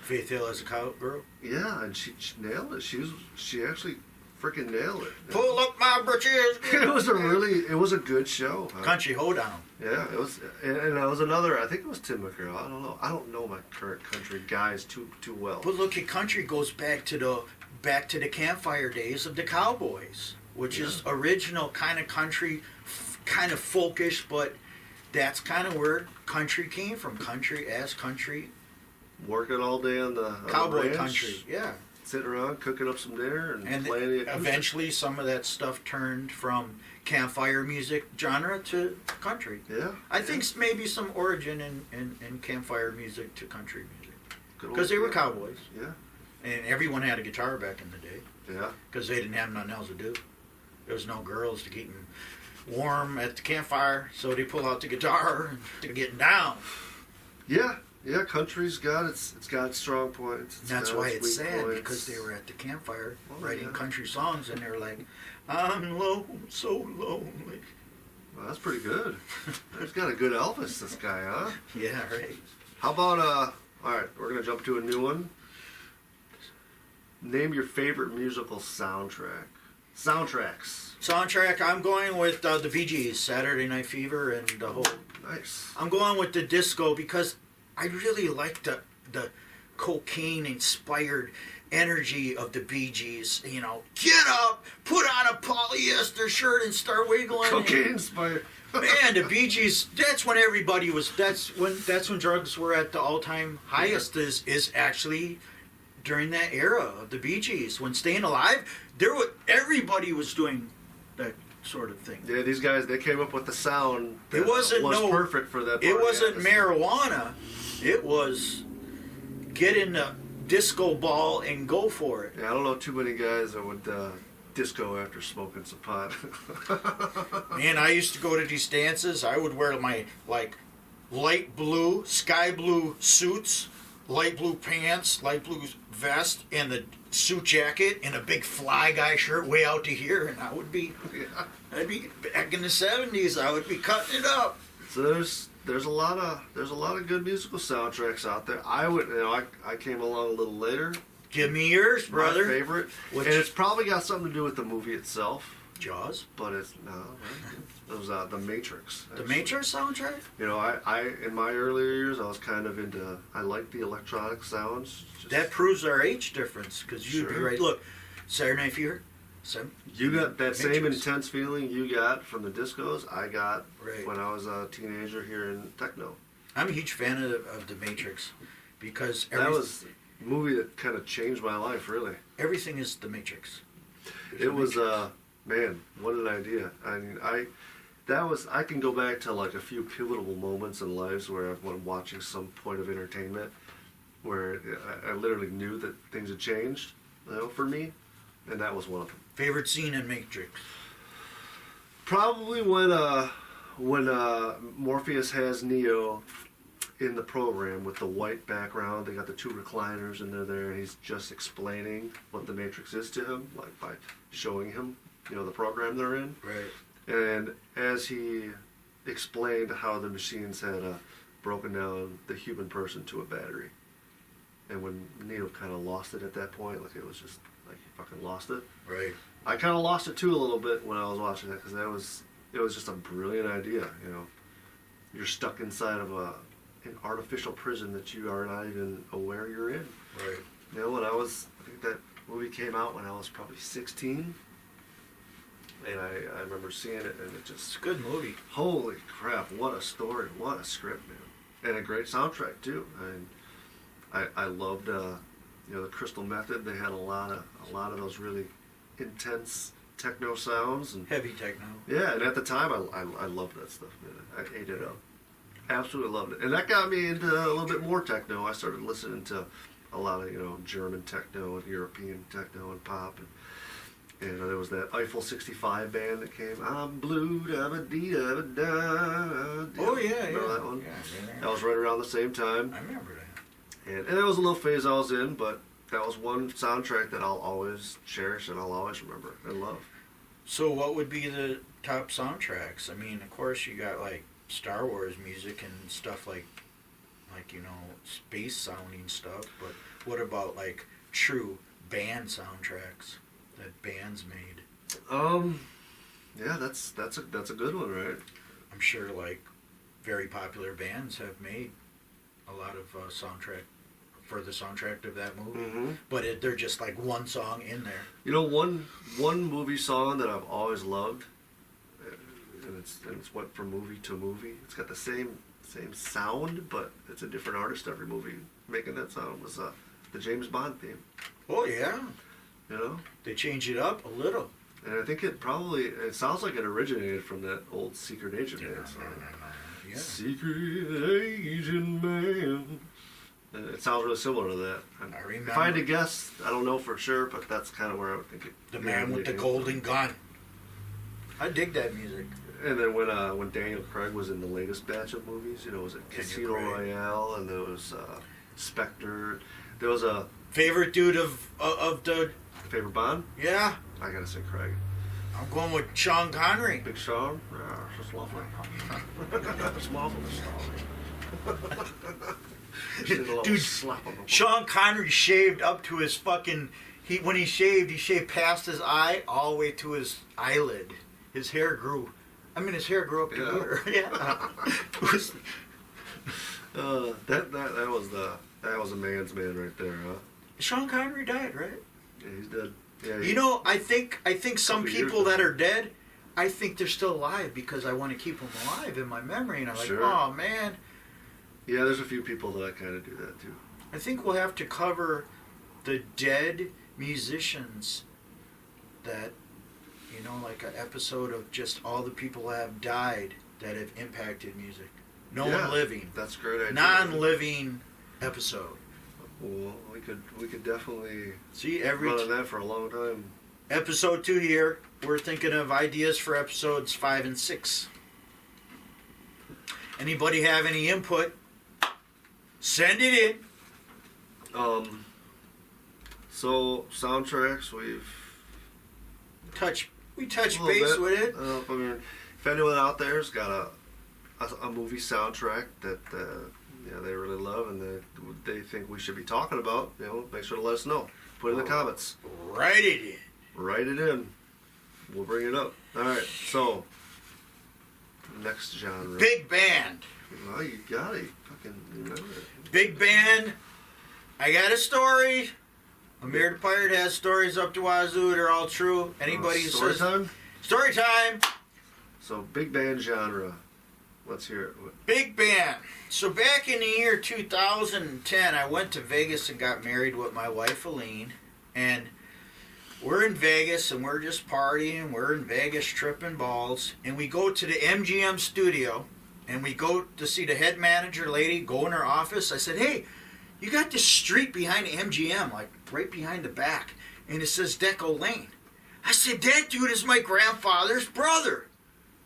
Faith Hill as a cowgirl. Yeah, and she nailed it. She actually freaking nailed it. Pull up my britches. It was a good show. Country hoedown. Yeah, it was, and it was another. I think it was Tim McGraw. I don't know. I don't know my current country guys too well. But look, at country goes back to the campfire days of the cowboys, which is original kind of country, kind of folkish, but that's kind of where country came from. Country as country. Working all day on the Cowboy ranch, country, yeah. Sitting around cooking up some dinner and playing the acoustic. Eventually some of that stuff turned from campfire music genre to country. Yeah. I think maybe some origin in campfire music to country music. Good Because old they were time. cowboys. Yeah. And everyone had a guitar back in the day. Yeah. Because they didn't have nothing else to do. There was no girls to keep them warm at the campfire, so they pull out the guitar to get down. Yeah, country's got its strong points. And that's got why its it's weak sad, points. because they were at the campfire Oh, writing yeah. country songs, and they're like, I'm lone, so lonely. Well, that's pretty good. He's got a good Elvis, this guy, huh? Yeah, right. How about all right, we're gonna jump to a new one. Name your favorite musical soundtrack. Soundtracks. Soundtrack, I'm going with the Bee Gees, Saturday Night Fever, and the whole... Nice. I'm going with the disco because I really like the cocaine-inspired energy of the Bee Gees. Get up, put on a polyester shirt and start wiggling. Cocaine inspired. Man, the Bee Gees, that's when everybody was, that's when drugs were at the all-time highest, is actually during that era of the Bee Gees. When Staying Alive, everybody was doing that sort of thing. Yeah, these guys, they came up with the sound that was perfect for that. It party wasn't atmosphere. marijuana. It was get in the disco ball and go for it. Yeah, I don't know too many guys that would disco after smoking some pot. Man, I used to go to these dances. I would wear my light blue, sky blue suits, light blue pants, light blue vest, and the suit jacket, and a big fly guy shirt way out to here, and I'd be back in the 70s. I would be cutting it up. So there's a lot of good musical soundtracks out there. I came along a little later. Give me yours, brother. My favorite, and it's probably got something to do with the movie itself. Jaws. But it's no. It was The Matrix. Actually. The Matrix soundtrack. You know, I in my earlier years, I was kind of into. I liked the electronic sounds. That proves our age difference, because you'd be Sure. right. Look, Saturday Night Fever. You got that Matrix. same intense feeling you got from the discos. I got Right. when I was a teenager here in techno. I'm a huge fan of the Matrix, because That was a movie that kind of changed my life, really. everything is the Matrix. There's It the was Matrix. man, what an idea. I mean, I can go back to like a few pivotal moments in lives where I've been watching some point of entertainment where I literally knew that things had changed, you know, for me, and that was one of them. Favorite scene in Matrix. Probably when Morpheus has Neo in the program with the white background. They got the two recliners and they're there, and he's just explaining what the Matrix is to him, like by showing him, you know, the program they're in. Right. And as he explained how the machines had broken down the human person to a battery, and when Neo kind of lost it at that point, like it was just like he fucking lost it. Right. I kind of lost it too a little bit when I was watching that, because it was just a brilliant idea. You know, you're stuck inside of an artificial prison that you are not even aware you're in. Right. You know, I think that movie came out when I was probably 16. And I remember seeing it, and it It's just, a good movie. holy crap, what a story, what a script, man. And a great soundtrack, too. I loved, you know, the Crystal Method. They had a lot of those really intense techno sounds. And Heavy techno. yeah, and at the time, I loved that stuff, man. I ate it up. Absolutely loved it. And that got me into a little bit more techno. I started listening to a lot of, you know, German techno and European techno and pop. And there was that Eiffel 65 band that came, I'm blue, da ba dee da ba da. Oh, yeah, Remember that one? Yeah, That was right around the same time. I remember that. And it was a little phase I was in, but that was one soundtrack that I'll always cherish and I'll always remember and love. So what would be the top soundtracks? I mean, of course, you got, like, Star Wars music and stuff like you know, space sounding stuff, but what about, like, true band soundtracks that bands made? Yeah, that's a good one, right? I'm sure, like, very popular bands have made a lot of soundtrack for the soundtrack of that movie, Mm-hmm. but they're just like one song in there. You know, one movie song that I've always loved, and it's went from movie to movie. It's got the same sound, but it's a different artist every movie making that sound. Was the James Bond theme. Oh yeah, You know, they changed it up a little. and I think it sounds like it originated from that old Secret Agent Man song. Yeah. Secret Agent Man. And it sounds really similar to that. I remember. If I had to guess, I don't know for sure, but that's kind of where I would think it. The Man with the Golden Gun. I dig that music. And then when Daniel Craig was in the latest batch of movies, you know, was it Casino Craig. Royale, and there was Spectre. There was a Favorite dude of the favorite Bond. yeah. I gotta say Craig. I'm going with Sean Connery. Big Sean. Yeah, it's just lovely. It's marvelous. Just did a little Dude, slap on the Sean Connery shaved up to his fucking. When he shaved past his eye all the way to his eyelid. His hair grew. I mean, his hair grew up to here. Yeah. It was- that was a man's man right there, huh? Sean Connery died, right? Yeah, he's dead. Yeah, You know, I think some Couple years people that ago. are dead, I think they're still alive because I want to keep them alive in my memory, and I'm like, Sure. oh man. Yeah, there's a few people that kind of do that too. I think we'll have to cover the dead musicians that, you know, like an episode of just all the people that have died that have impacted music. No Yeah, one living. That's a great idea. Non-living episode. Well, we could definitely See, run on that for a long time. episode 2 here, we're thinking of ideas for episodes 5 and 6. Anybody have any input? Send it in. So soundtracks, we touch base bit. with it. I mean, if anyone out there's got a movie soundtrack that they really love and they think we should be talking about, make sure to let us know. Put it in the comments. Write it in. Write it in. We'll bring it up. All right. So next genre. Big band. Well, you got it. Fucking remember it. Big band. I got a story. Amir the Pirate has stories up to wazoo. They're all true. Anybody who story says time? Story time. So big band genre. Let's hear it. Big band. So back in the year 2010, I went to Vegas and got married with my wife Aline, and we're in Vegas and we're just partying. We're in Vegas tripping balls, and we go to the MGM studio, and we go to see the head manager lady go in her office. I said, "Hey, you got this street behind the MGM, like right behind the back, and it says Deco Lane." I said, "That dude is my grandfather's brother.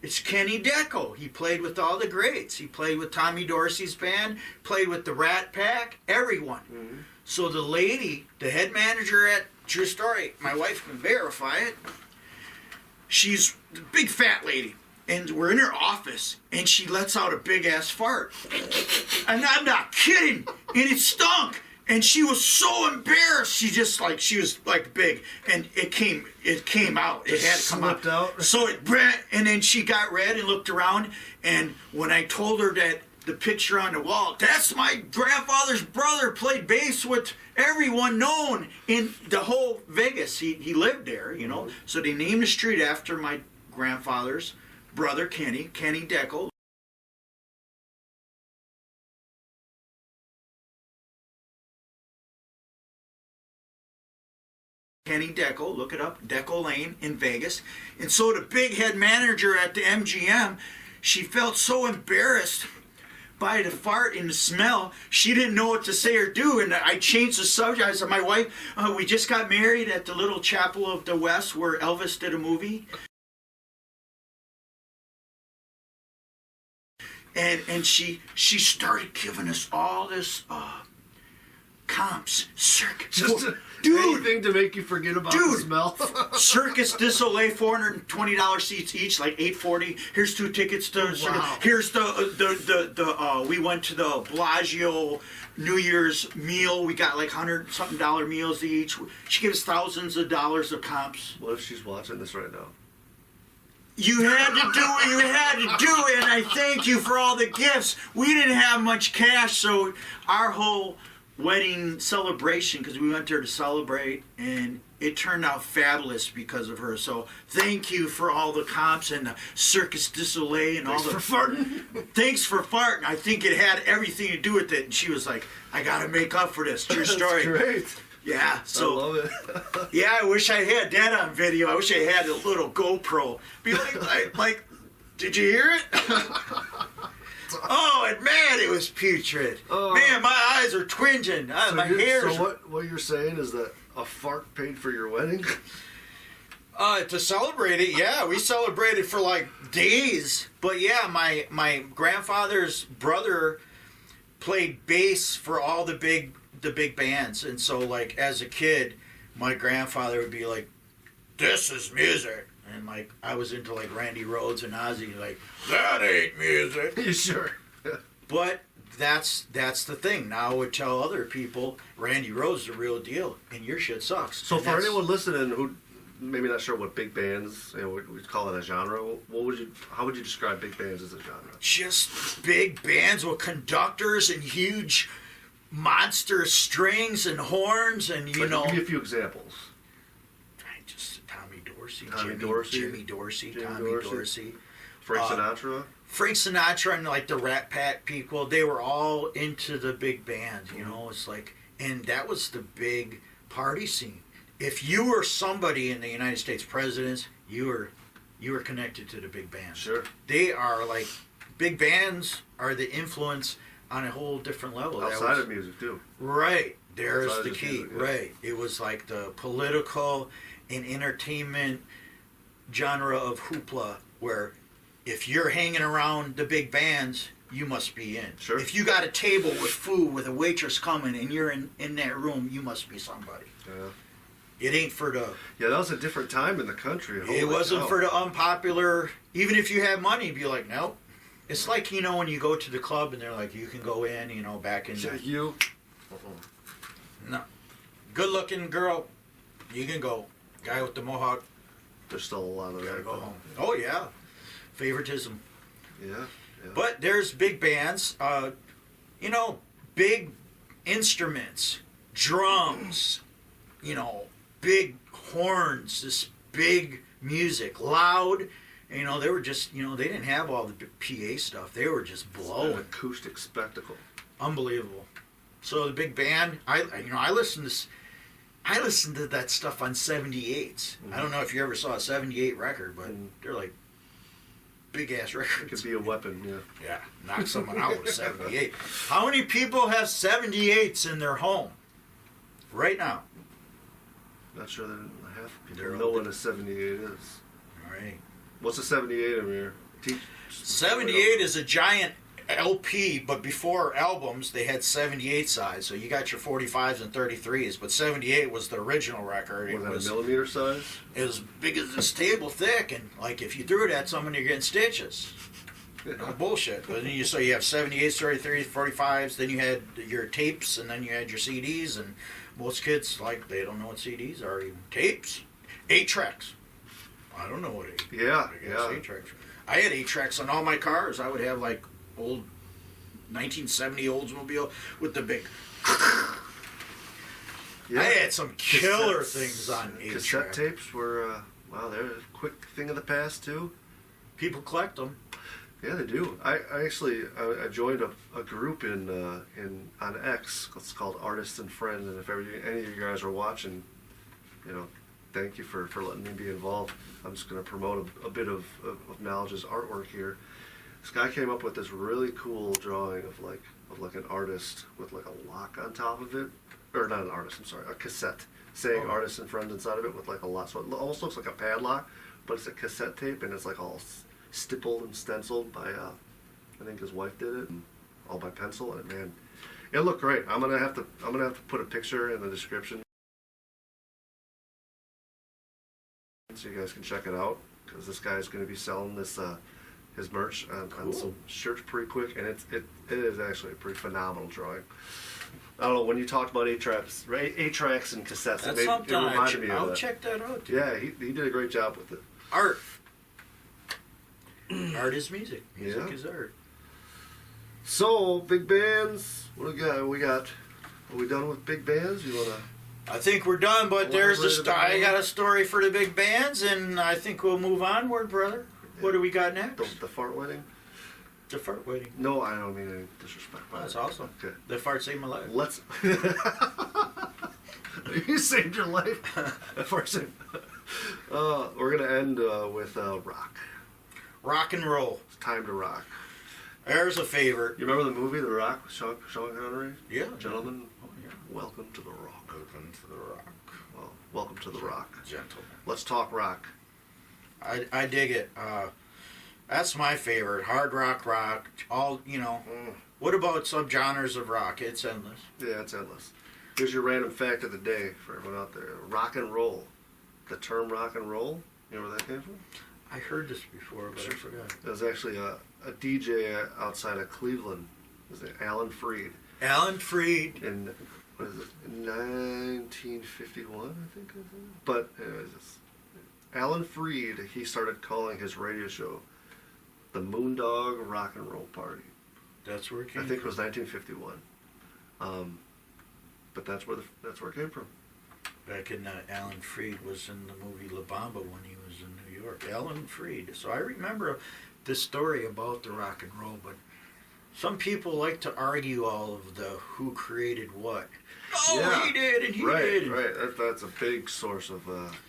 It's Kenny Deco. He played with all the greats. He played with Tommy Dorsey's band, played with the Rat Pack, everyone." Mm-hmm. So the lady, the head manager at True Story, my wife can verify it, she's a big fat lady. And we're in her office, and she lets out a big-ass fart. And I'm not kidding. And it stunk. And she was so embarrassed. She was like big. And it came out. It had to come out. So and then she got red and looked around. And when I told her that the picture on the wall, that's my grandfather's brother, played bass with everyone known in the whole Vegas. He lived there, Mm-hmm. So they named the street after my grandfather's brother, Kenny Deco. Kenny Deco, look it up, Deco Lane in Vegas. And so the big head manager at the MGM, she felt so embarrassed by the fart and the smell, she didn't know what to say or do. And I changed the subject. I said, my wife, we just got married at the little chapel of the West where Elvis did a movie. And she started giving us all this comps, circus. Anything to make you forget about the smell. Circus du Soleil, $420 seats each, like $840. Here's 2 tickets to. Wow. Here's the we went to the Bellagio New Year's meal. We got like $100-something meals each. She gave us thousands of dollars of comps. What if she's watching this right now? You had to do what you had to do, and I thank you for all the gifts. We didn't have much cash, so our whole wedding celebration, because we went there to celebrate, and it turned out fabulous because of her. So thank you for all the comps and the Circus du Soleil and Thanks all the for farting. Thanks for farting. I think it had everything to do with it, and she was like, "I got to make up for this." True story. That's great. Yeah, so I love it. yeah, I wish I had that on video. I wish I had a little GoPro. Be like, did you hear it? Oh, and man, it was putrid. Man, my eyes are twinging. My hair's. So what you're saying is that a fart paid for your wedding? To celebrate it, yeah, we celebrated for like days. But yeah, my grandfather's brother played bass for all the big bands, and so like as a kid, my grandfather would be like, "This is music," and like I was into like Randy Rhoads and Ozzy, like, "That ain't music." You sure? But that's the thing. Now I would tell other people, Randy Rhoads is the real deal, and your shit sucks. So for anyone listening who maybe not sure what big bands, we call it a genre. How would you describe big bands as a genre? Just big bands with conductors and huge monster strings and horns, and Give me a few examples. Just Tommy Dorsey, Jimmy Dorsey, Tommy Dorsey. Frank Sinatra. Frank Sinatra and like the Rat Pack people, they were all into the big band, it's like, and that was the big party scene. If you were somebody in the United States, presidents, you were connected to the big band. Sure. They are like, big bands are the influence on a whole different level. Outside of music too. Right. There's the key. Music, yeah. Right. It was like the political and entertainment genre of hoopla, where if you're hanging around the big bands, you must be in. Sure. If you got a table with food with a waitress coming and you're in that room, you must be somebody. Yeah. It ain't for the... Yeah, that was a different time in the country. It wasn't for the unpopular... Even if you had money, you'd be like, nope. It's like, when you go to the club and they're like, you can go in, back in the... You? No. Good-looking girl, you can go. Guy with the mohawk, There's still a lot of gotta that. go home. Oh, yeah. Favoritism. Yeah. But there's big bands, big instruments, drums, big horns, this big music, loud. They were just, they didn't have all the PA stuff. They were just blowing. An acoustic spectacle. Unbelievable. So the big band, I listened to that stuff on 78s. Mm-hmm. I don't know if you ever saw a 78 record, but they're like big ass records. It could be a weapon, yeah. Yeah, knock someone out with 78. How many people have 78s in their home right now? Not sure that half people They're know all what a 78 is. All right. What's a 78, Amir? 78 is a giant LP, but before albums, they had 78 size. So you got your 45s and 33s, but 78 was the original record. Was that a millimeter size? It was as big as this table thick, and like if you threw it at someone, you're getting stitches. No bullshit. But then you have 78s, 33s, 45s, then you had your tapes, and then you had your CDs, and most kids, they don't know what CDs are even. Tapes? 8 tracks. I don't know what 8. Yeah. 8 tracks. I had 8 tracks on all my cars. I would have old 1970 Oldsmobile with the big... Yeah. I had some killer Cassettes, things on 8 cassette track. tapes were, they're a quick thing of the past, too. People collect them. Yeah, they do. I I joined a group on X. It's called Artists and Friends, and if any of you guys are watching, thank you for letting me be involved. I'm just going to promote a bit of knowledge as artwork here. This guy came up with this really cool drawing of an artist with a lock on top of it, or not an artist. I'm sorry, a cassette saying Artists and Friends inside of it with a lock. So it almost looks like a padlock, but it's a cassette tape, and it's all stippled and stenciled by I think his wife did it, and all by pencil. And man, it looked great. I'm gonna have to put a picture in the description so you guys can check it out, because this guy's going to be selling this his merch on some shirts pretty quick, and it is actually a pretty phenomenal drawing. I don't know, when you talked about 8 tracks and cassettes, That's it something reminded me of I'll that. check that out. Dude. Yeah, he did a great job with it. Art. Art is music. Music Yeah. is art. So, big bands, what do we got? Are we done with big bands? You wanna? I think we're done, but there's I got a story for the big bands, and I think we'll move onward, brother. What do we got next? The fart wedding? The fart wedding. No, I don't mean any disrespect. Oh, that's awesome. Okay. The fart saved my life. Let's. You saved your life. At first, we're gonna end with rock. Rock and roll. It's time to rock. There's a favorite. You remember the movie The Rock with Sean Connery? Yeah. Gentlemen, Oh, yeah. welcome to the Rock. Welcome to the rock. Well, welcome to the Rock. Gentlemen. Let's talk rock. I dig it. That's my favorite. Hard rock, all, What about subgenres of rock? It's endless. Yeah, it's endless. Here's your random fact of the day for everyone out there. Rock and roll. The term rock and roll, you know where that came from? I heard this before, but I forgot. It was actually a DJ outside of Cleveland. It was Alan Freed. Alan Freed. In, what is it, 1951, I think it is. But anyways, Alan Freed, he started calling his radio show the Moondog Rock and Roll Party. That's where it came I think it from. was 1951. But that's where it came from. Back in Alan Freed was in the movie La Bamba when he was in New York. Alan Freed. So I remember this story about the rock and roll, but some people like to argue all of the who created what. Oh, Yeah. he did and he Right, did. right. That's a big source of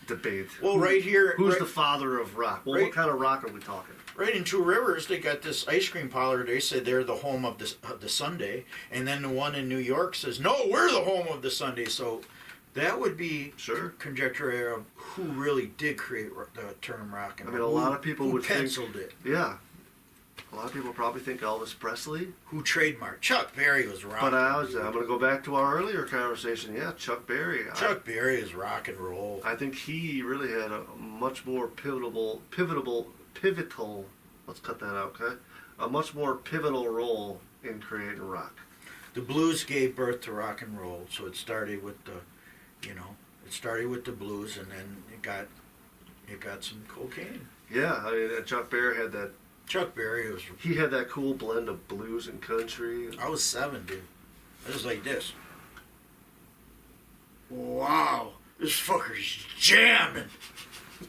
debate. Well, right here, Who's right, the father of rock? Well, right- what kind of rock are we talking? right in Two Rivers, they got this ice cream parlor. They said they're the home of the Sunday, and then the one in New York says, no, we're the home of the Sunday. So that would be Sure. conjecture of who really did create the term rock and I roll. mean, a lot of people who would think- penciled it. Yeah. A lot of people probably think Elvis Presley. Who trademarked? Chuck Berry was rock. But I'm going to go back to our earlier conversation. Yeah, Chuck Berry. Chuck Berry is rock and roll. I think he really had a much more pivotal. Let's cut that out, okay? A much more pivotal role in creating rock. The blues gave birth to rock and roll, so it started with the blues, and then it got some cocaine. Yeah, I mean, Chuck Berry had that. Chuck Berry was. He had that cool blend of blues and country. I was 7, dude. I was like this. Wow, this fucker's jamming.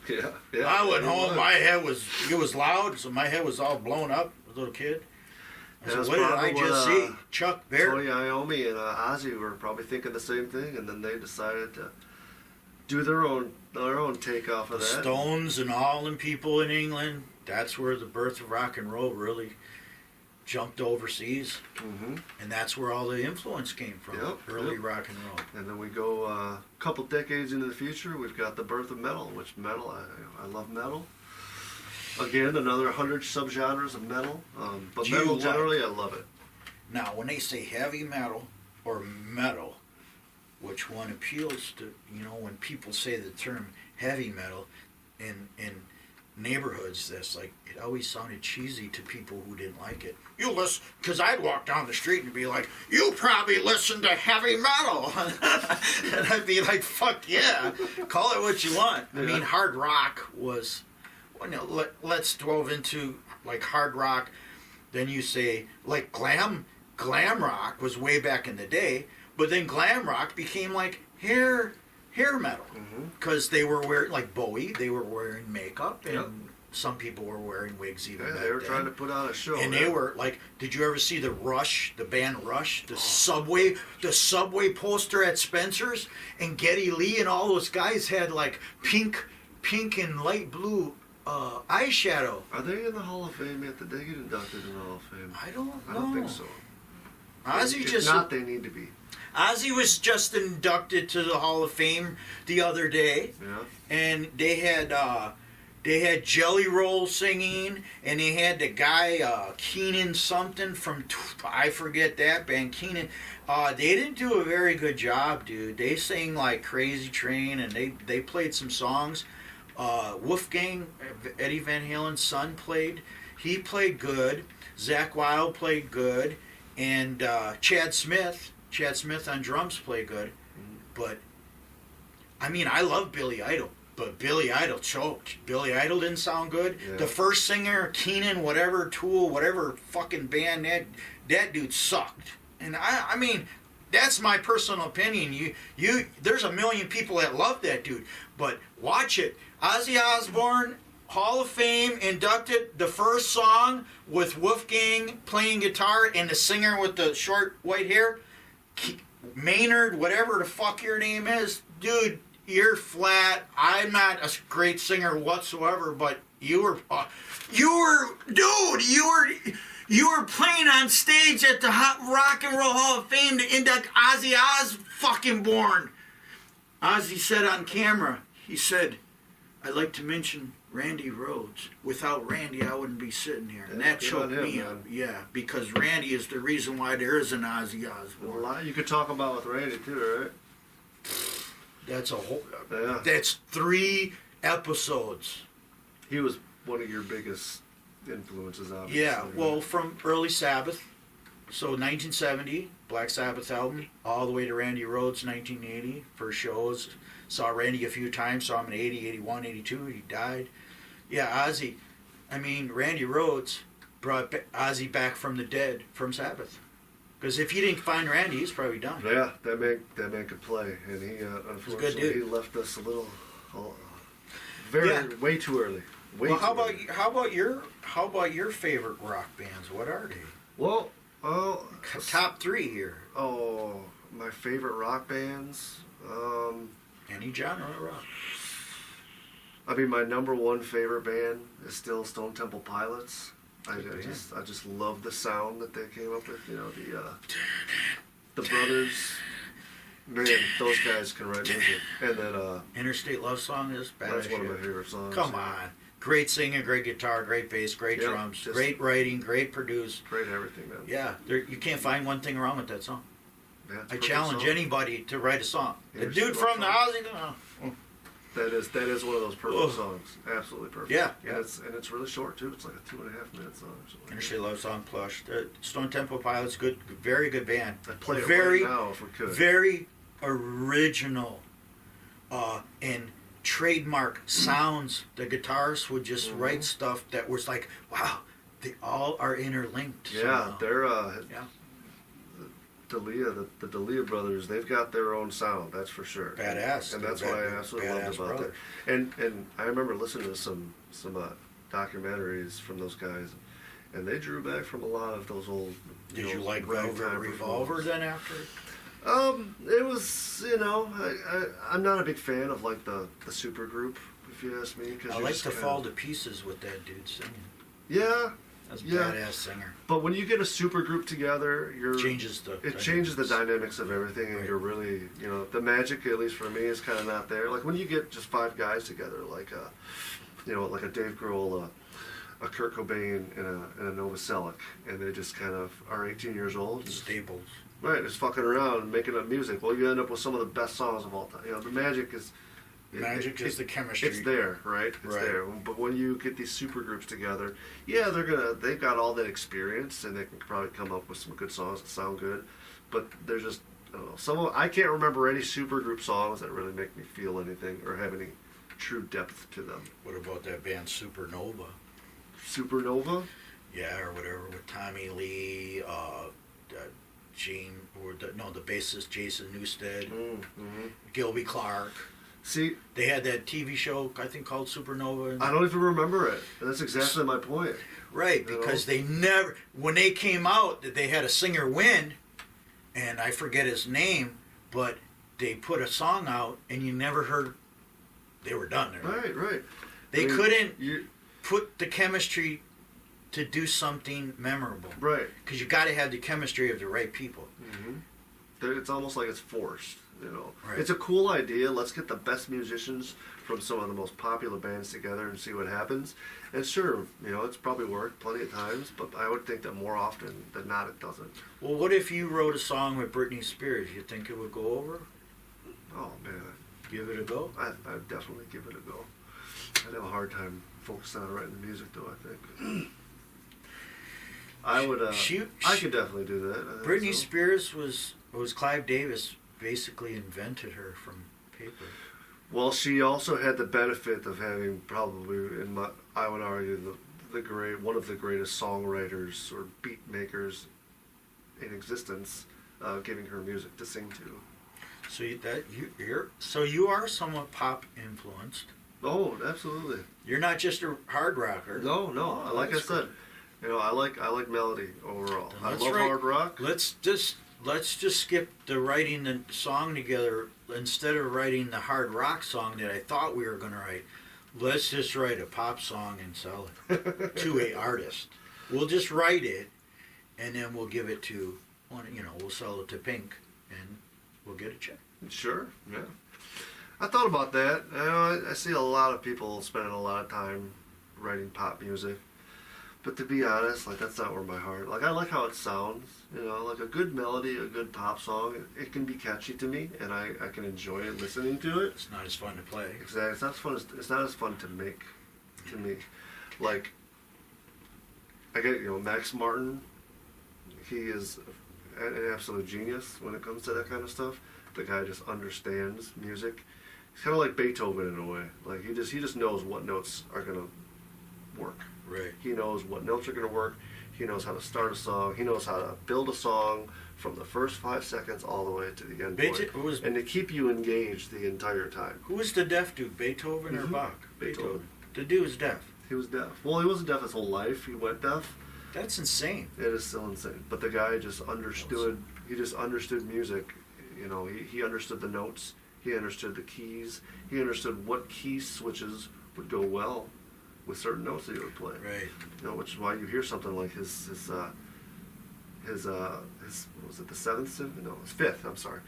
Yeah. I went home. It was loud, so my head was all blown up. A little kid. I said, what did I just see? Chuck Berry. Tony Iommi and Ozzy were probably thinking the same thing, and then they decided to do their own takeoff of The that. Stones and all them people in England. That's where the birth of rock and roll really jumped overseas, Mm-hmm. and that's where all the influence came from. Early rock and roll. And then we go a couple decades into the future. We've got the birth of metal, which metal, I love metal. Again, another 100 subgenres of metal. But metal generally, I love it. Now, when they say heavy metal or metal, which one appeals to, when people say the term heavy metal in neighborhoods, that's like, it always sounded cheesy to people who didn't like it. You listen, because I'd walk down the street and be like, you probably listen to heavy metal. And I'd be like, fuck yeah, call it what you want. I mean, hard rock was, let's delve into like hard rock. Then you say like glam rock was way back in the day, but then glam rock became like hair metal, because they were wearing, like Bowie, they were wearing makeup, and some people were wearing wigs even back they were then. trying to put on a show. And they were like, did you ever see the band Rush, the Subway poster at Spencer's, and Geddy Lee and all those guys had like pink and light blue eyeshadow. Are they in the Hall of Fame yet? Did they get inducted in the Hall of Fame? I don't know. I don't think so. If not, they need to be. Ozzy was just inducted to the Hall of Fame the other day, and they had Jelly Roll singing, and they had the guy Keenan something from I forget that band Keenan. They didn't do a very good job, dude. They sang like Crazy Train, and they played some songs. Wolfgang, Eddie Van Halen's son, played. He played good. Zakk Wylde played good, and Chad Smith on drums played good. But I mean, I love Billy Idol, but Billy Idol choked. Billy Idol didn't sound good. Yeah. The first singer, Keenan, whatever, Tool, whatever fucking band, that dude sucked. And I mean, that's my personal opinion. There's a million people that love that dude, but watch it. Ozzy Osbourne, Hall of Fame, inducted. The first song with Wolfgang playing guitar and the singer with the short white hair, Maynard, whatever the fuck your name is, dude, you're flat. I'm not a great singer whatsoever, but you were playing on stage at the Rock and Roll Hall of Fame to induct Ozzy Osbourne. Ozzy said on camera, he said, I'd like to mention Randy Rhoads. Without Randy, I wouldn't be sitting here. And that choked me up. Yeah, because Randy is the reason why there is an Ozzy Osbourne. A lot you could talk about with Randy too, right? That's a whole. Yeah. That's 3 episodes. He was one of your biggest influences, obviously. Yeah, well, from early Sabbath, so 1970, Black Sabbath album, all the way to Randy Rhoads, 1980, for shows. Saw Randy a few times, saw him in 80, 81, 82, he died. Yeah, Ozzy. I mean, Randy Rhoads brought Ozzy back from the dead from Sabbath. Because if he didn't find Randy, he's probably done. Yeah, that man could play, and he unfortunately he left us a little, way too early. How about your favorite rock bands? What are they? Well, top 3 here. Oh, my favorite rock bands. Any genre of rock. I mean, my number 1 favorite band is still Stone Temple Pilots. I just love the sound that they came up with. You know, the brothers. Man, those guys can write music. And then Interstate Love Song is badass. That's one of my favorite songs. Come on, Great singing, great guitar, great bass, great Yep, drums, just- great writing, great produce. Great everything, man. Yeah, you can't find one thing wrong with that song. Yeah, it's a I perfect challenge song. anybody to write a song. Yeah, The just dude write from the a housing. That is one of those perfect Oh. songs. Absolutely perfect. Yeah, And yeah. it's really short too. It's like a 2.5 minute song or something. Interstate Love Song Plush. Stone Temple Pilots, good, very good band. I'd play it Very, right now if we could. very original, and trademark sounds. The guitarists would just Mhm. write stuff that was like, wow, they all are interlinked. Yeah, somehow. they're Yeah. the D'Elia brothers. They've got their own sound, that's for sure. Badass. And that's They're what I bad- absolutely badass loved about it. brothers. And I remember listening to some documentaries from those guys, and they drew back from a lot of those old. Did you know, like ragtime Velvet Revolver performers. then after? It was, I'm not a big fan of like the super group, if you ask me. Cause I you're like just to kinda- fall to pieces with that dude singing. Yeah, That's a Yeah. badass singer. but when you get a super group together, it changes the dynamics of everything, and Right. you're really, the magic, at least for me, is kind of not there. Like when you get just 5 guys together, like like a Dave Grohl, a Kurt Cobain, and a Novoselic, and they just kind of are 18 years old. and Staples. Right, just fucking around and making up music. Well, you end up with some of the best songs of all time. The magic is. Magic is the chemistry. It's there, right? It's Right. there. But when you get these super groups together, yeah, they've got all that experience, and they can probably come up with some good songs that sound good. But they're just, I don't know. I can't remember any super group songs that really make me feel anything or have any true depth to them. What about that band Supernova? Supernova. Yeah, or whatever, with Tommy Lee, Gene, the bassist Jason Newsted, Mm-hmm. Gilby Clark. See, They had that TV show, I think, called Supernova. I don't even remember it. And that's exactly my point. Right, You because know? they never, when they came out, they had a singer win, and I forget his name, but they put a song out, and you never heard, they were done. Right. They I mean, couldn't put the chemistry to do something memorable. Right. Because you got to have the chemistry of the right people. Mm-hmm. It's almost like it's forced. Right. It's a cool idea. Let's get the best musicians from some of the most popular bands together and see what happens. And sure, it's probably worked plenty of times, but I would think that more often than not it doesn't. Well, what if you wrote a song with Britney Spears? You think it would go over? Oh man, Give it a go? I'd definitely give it a go. I'd have a hard time focusing on writing the music though, I think. I would. I could definitely do that. I think Britney so. Spears was Clive Davis basically invented her from paper. Well, she also had the benefit of having probably, I would argue, one of the greatest songwriters or beat makers in existence, giving her music to sing to. So you are somewhat pop influenced. Oh, absolutely. You're not just a hard rocker. No. Oh, Like I that's said, I like melody overall. Then I let's love write- hard rock. Let's just skip the writing the song together. Instead of writing the hard rock song that I thought we were going to write, let's just write a pop song and sell it to a artist. We'll just write it, and then we'll give it to one. We'll sell it to Pink, and we'll get a check. Sure, yeah. I thought about that. I see a lot of people spending a lot of time writing pop music. But to be honest, that's not where my heart. I like how it sounds. Like a good melody, a good pop song. It can be catchy to me, and I can enjoy it listening to it. It's not as fun to play. Exactly. It's not as fun to make to me. I get Max Martin. He is an absolute genius when it comes to that kind of stuff. The guy just understands music. He's kind of like Beethoven in a way. He just knows what notes are gonna work. Right. He knows what notes are going to work. He knows how to start a song. He knows how to build a song from the first 5 seconds all the way to the end point. And to keep you engaged the entire time. Who was the deaf dude, Beethoven or Bach? Beethoven. The dude was deaf. He was deaf. Well, he wasn't deaf his whole life. He went deaf. That's insane. It is still insane. But the guy just understood. He just understood music. He understood the notes. He understood the keys. He understood what key switches would go well with certain notes that he would play. Right. Which is why you hear something like his what was it, the seventh symphony? No, his fifth. I'm sorry,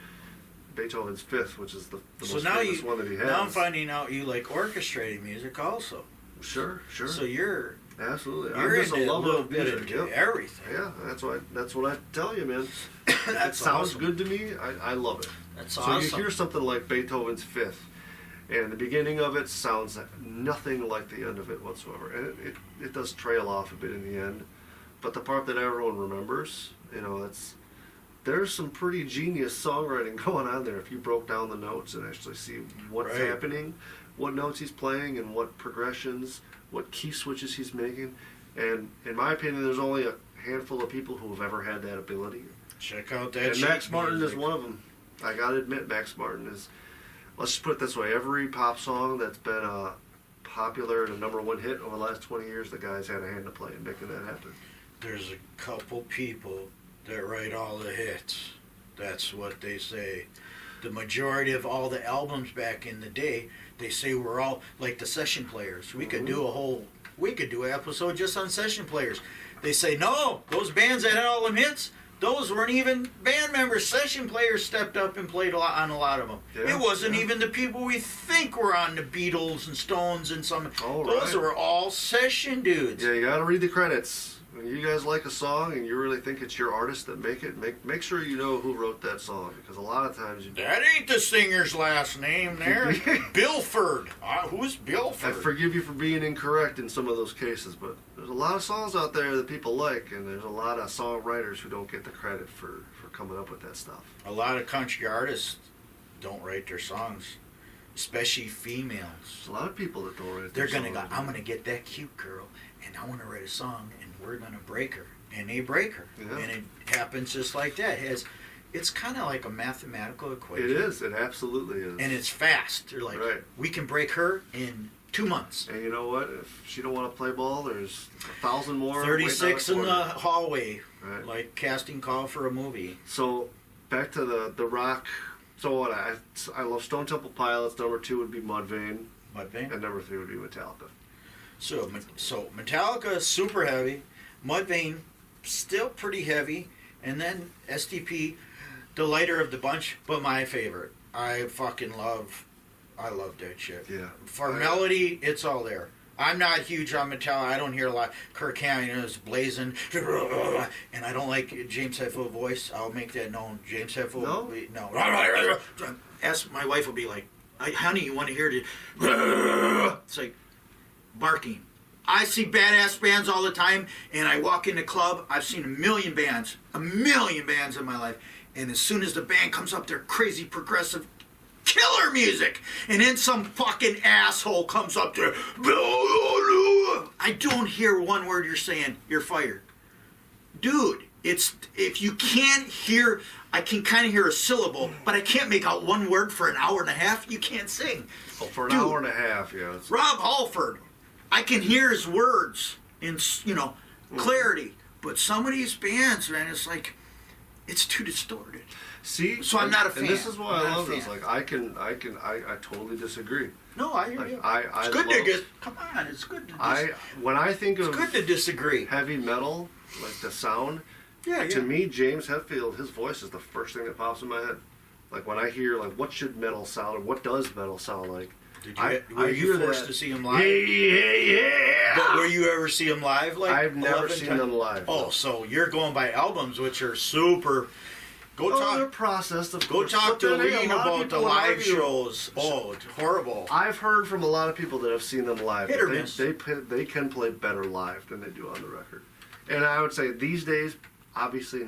Beethoven's fifth, which is the most famous one that he has. Now I'm finding out you like orchestrated music also. Sure. So you're Absolutely. you're I'm just into a a lover little of bit music. into Yep. everything. Yeah, that's what I tell you, man. If it That's sounds awesome. good to me, I love it. That's so awesome. you hear something like Beethoven's Fifth, and the beginning of it sounds nothing like the end of it whatsoever. And it does trail off a bit in the end. But the part that everyone remembers, there's some pretty genius songwriting going on there if you broke down the notes and actually see what's Right. happening, what notes he's playing, and what progressions, what key switches he's making. And in my opinion, there's only a handful of people who have ever had that ability. Check out that. And Max sheet Martin music. is one of them. I gotta admit, Max Martin is. Let's just put it this way: every pop song that's been popular and a #1 hit over the last 20 years, the guy's had a hand to play in making that happen. There's a couple people that write all the hits. That's what they say. The majority of all the albums back in the day, they say we're all like the session players. We could do an episode just on session players. They say, no, those bands that had all them hits, those weren't even band members. Session players stepped up and played on a lot of them. Yeah, It wasn't yeah. even the people we think were on the Beatles and Stones and some. Oh, those right. were all session dudes. Yeah, you gotta read the credits. When you guys like a song and you really think it's your artist that make it, make sure you know who wrote that song, because a lot of times you. That ain't the singer's last name there. Bilford. Who's I Bilford? forgive you for being incorrect in some of those cases, but there's a lot of songs out there that people like, and there's a lot of songwriters who don't get the credit for coming up with that stuff. A lot of country artists don't write their songs, especially females. There's a lot of people that don't write They're their gonna go, songs. I'm gonna get that cute girl, and I want to write a song, and we're gonna break her, and they break her, Yeah. and it happens just like that. It's kind of like a mathematical equation. It is. It absolutely is. And it's fast. They're like, Right. we can break her in 2 months. And you know what? If she don't want to play ball, there's 1,000 more. 36 in waiting the out the corner. hallway, Right. like casting call for a movie. So back to the rock. So what? I love Stone Temple Pilots. #2 would be Mudvayne, Mudvayne. and #3 would be Metallica. So Metallica super heavy, Mudvayne still pretty heavy, and then STP, the lighter of the bunch, but my favorite. I love that shit. Yeah. For melody, it's all there. I'm not huge on Metallica. I don't hear a lot. Kirk Hammett is blazing, and I don't like James Hetfield voice. I'll make that known. James Hetfield, no. Ask my wife will be like, honey, you want to hear it? It's like barking. I see badass bands all the time, and I walk in the club. I've seen a million bands in my life, and as soon as the band comes up, they're crazy progressive killer music, and then some fucking asshole comes up there. I don't hear one word you're saying. You're fired, dude. It's if you can't hear. I can kind of hear a syllable, but I can't make out one word for an hour and a half. You can't sing. Oh, for an Dude. hour and a half, yeah. It's, Rob Halford, I can hear his words in clarity, but some of these bands, man, it's like it's too distorted. see, So I'm not a fan. And this is why I'm I not a love this. fan. Like I totally disagree. No, I hear Like, you. I It's good to love- get. Come on, it's good to. When I think It's of good to disagree. heavy metal, like the sound, Yeah, to me, James Hetfield, his voice is the first thing that pops in my head. Like when I hear like what should metal sound, or what does metal sound like? Were you forced to see him live? Yeah. But were you ever see him live? Like I've never 11 seen times? them live. Oh, so you're going by albums, which are super. Go they're talk. processed, of Go course. talk But to then, hey, Lean a lot of about the people live argue. shows. Oh, it's horrible. I've heard from a lot of people that have seen them live. Hit or they, miss. they can play better live than they do on the record. And I would say these days, obviously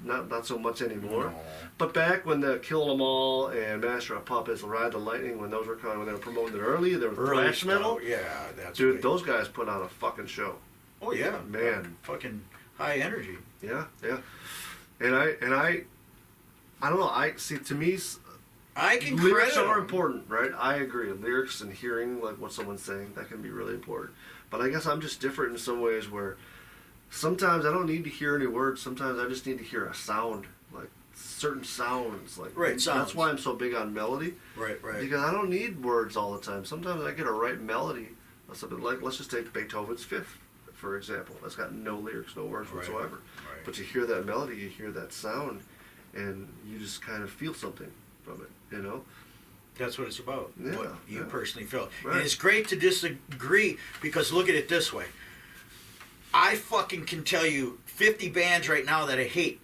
not so much anymore. No. But back when the Kill 'Em All and Master of Puppets, Ride the Lightning, when those were coming, when they were promoting it early, there was Early thrash metal. stuff, yeah, that's Dude, big. those guys put on a fucking show. Oh yeah, Man. fucking high energy. Yeah. And I don't know. I see. To me, I can lyrics credit are 'em. important, right? I agree. Lyrics and hearing like what someone's saying, that can be really important. But I guess I'm just different in some ways where sometimes I don't need to hear any words. Sometimes I just need to hear a sound, like certain sounds. Like Right, sounds. That's why I'm so big on melody. Right. Because I don't need words all the time. Sometimes I get a right melody. Something like, let's just take Beethoven's Fifth, for example. That's got no lyrics, no words Right, whatsoever. right. But you hear that melody, you hear that sound, and you just kind of feel something from it, you know? That's what it's about. Yeah, what you yeah. personally feel. Right. And it's great to disagree because look at it this way. I fucking can tell you 50 bands right now that I hate.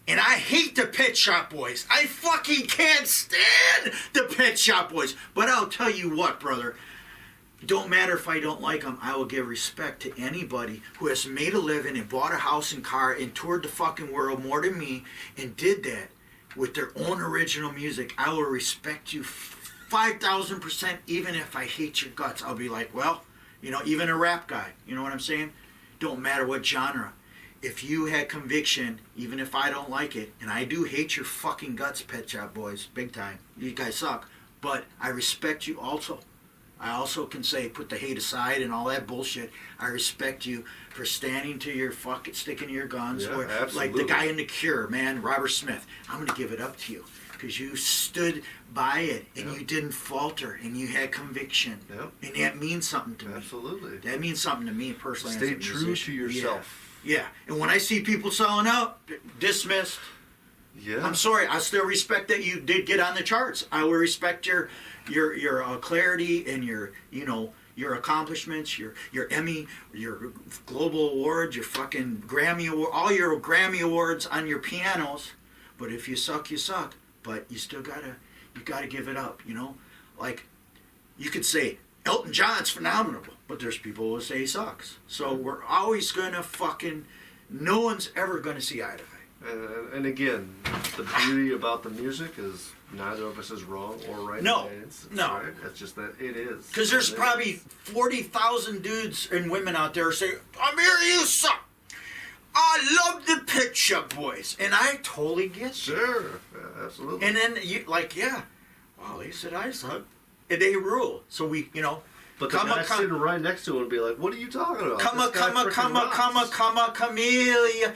And I hate the Pet Shop Boys. I fucking can't stand the Pet Shop Boys. But I'll tell you what, brother. Don't matter if I don't like them. I will give respect to anybody who has made a living and bought a house and car and toured the fucking world more than me and did that with their own original music. I will respect you 5,000%, even if I hate your guts. I'll be like, well, you know, even a rap guy. You know what I'm saying? Don't matter what genre. If you had conviction, even if I don't like it, and I do hate your fucking guts, Pet Shop Boys, big time. You guys suck. But I respect you also. I also can say, put the hate aside and all that bullshit. I respect you for standing to your fucking, sticking to your guns. Yeah, or absolutely. like the guy in The Cure, man, Robert Smith. I'm going to give it up to you. Because you stood by it and you didn't falter and you had conviction. Yep. And that means something to me. Absolutely. That means something to me personally. Stay as a true musician. to yourself. Yeah. And when I see people selling out, dismissed. Yeah. I'm sorry. I still respect that you did get on the charts. I will respect your clarity and your accomplishments, your Emmy, your global awards, your fucking Grammy award, all your Grammy awards on your pianos. But if you suck, you suck. But you still gotta give it up. You know, like you could say Elton John's phenomenal, but there's people who say he sucks. So we're always gonna fucking. No one's ever gonna see eye to eye. And again, the beauty about the music is neither of us is wrong or right. No, It's no. Right. It's just that it is. Because there's It probably is. 40,000 dudes and women out there saying, Amir, you suck. I love the Pet Shop Boys. And I totally get it. Sure. Yeah, absolutely. And then you, like, yeah, well, he said I suck. And they rule. So we, but the guy sitting right next to him would be like, "What are you talking about? come a camellia.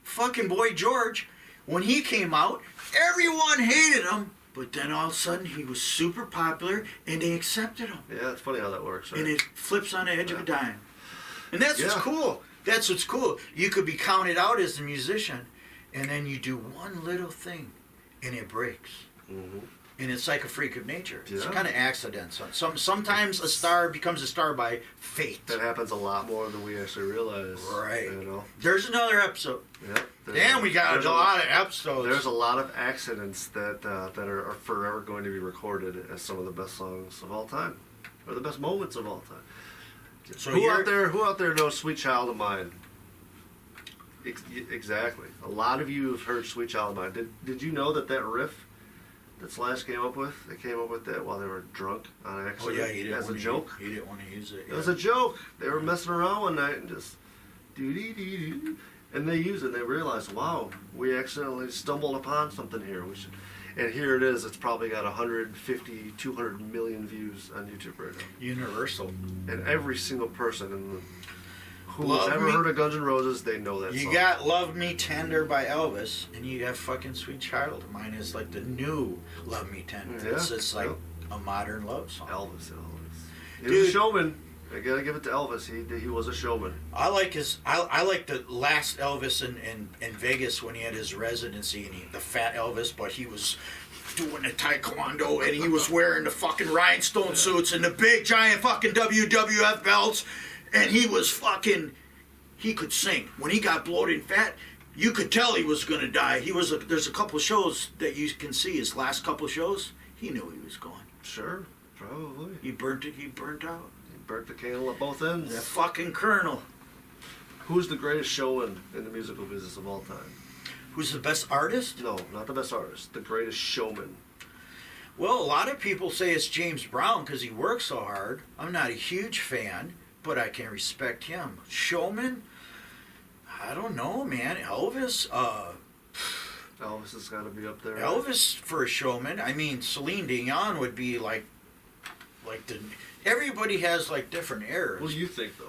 Fucking Boy George. When he came out, everyone hated him. But then all of a sudden, he was super popular, and they accepted him. Yeah, it's funny how that works, right? And it flips on the edge of a dime. And that's what's Yeah. cool. That's what's cool. You could be counted out as a musician, and then you do one little thing, and it breaks. Mhm. And it's like a freak of nature. It's Yeah. kind of accidents. Sometimes a star becomes a star by fate. That happens a lot more than we actually realize. Right. You know. There's another episode. Yeah. Damn, we got a lot of episodes. There's a lot of accidents that are forever going to be recorded as some of the best songs of all time, or the best moments of all time. So Who out there knows "Sweet Child of Mine"? Exactly. A lot of you have heard "Sweet Child of Mine." Did you know that riff that Slash came up with? They came up with that while they were drunk on Oh accident yeah, he didn't as a want joke. He didn't want to use it. It was a joke. They were messing around one night and just doo-dee-dee-doo. And they used it. They realized, wow, we accidentally stumbled upon something here. We should. And here it is. It's probably got 150, 200 million views on YouTube right now. Universal. And every single person who's Love ever Me- heard of Guns N' Roses, they know that You song. got "Love Me Tender" by Elvis, and you got fucking "Sweet Child of Mine" is like the new "Love Me Tender." Yeah, It's just like yeah. a modern love song. Elvis. He was Dude. a showman. I gotta give it to Elvis. He was a showman. I like the last Elvis in Vegas when he had his residency, and the fat Elvis, but he was doing the taekwondo and he was wearing the fucking rhinestone suits and the big giant fucking WWF belts, and he could sing. When he got bloated and fat, you could tell he was gonna die. There's a couple shows that you can see his last couple shows. He knew he was gone. Sure, probably. He burnt out. He burnt the candle at both ends. That fucking colonel. Who's the greatest showman in the musical business of all time? Who's the best artist? No, not the best artist. The greatest showman. Well, a lot of people say it's James Brown because he works so hard. I'm not a huge fan, but I can respect him. Showman? I don't know, man. Elvis? Elvis has got to be up there. Elvis for a showman. I mean, Celine Dion would be like the... Everybody has like different eras. What do you think, though?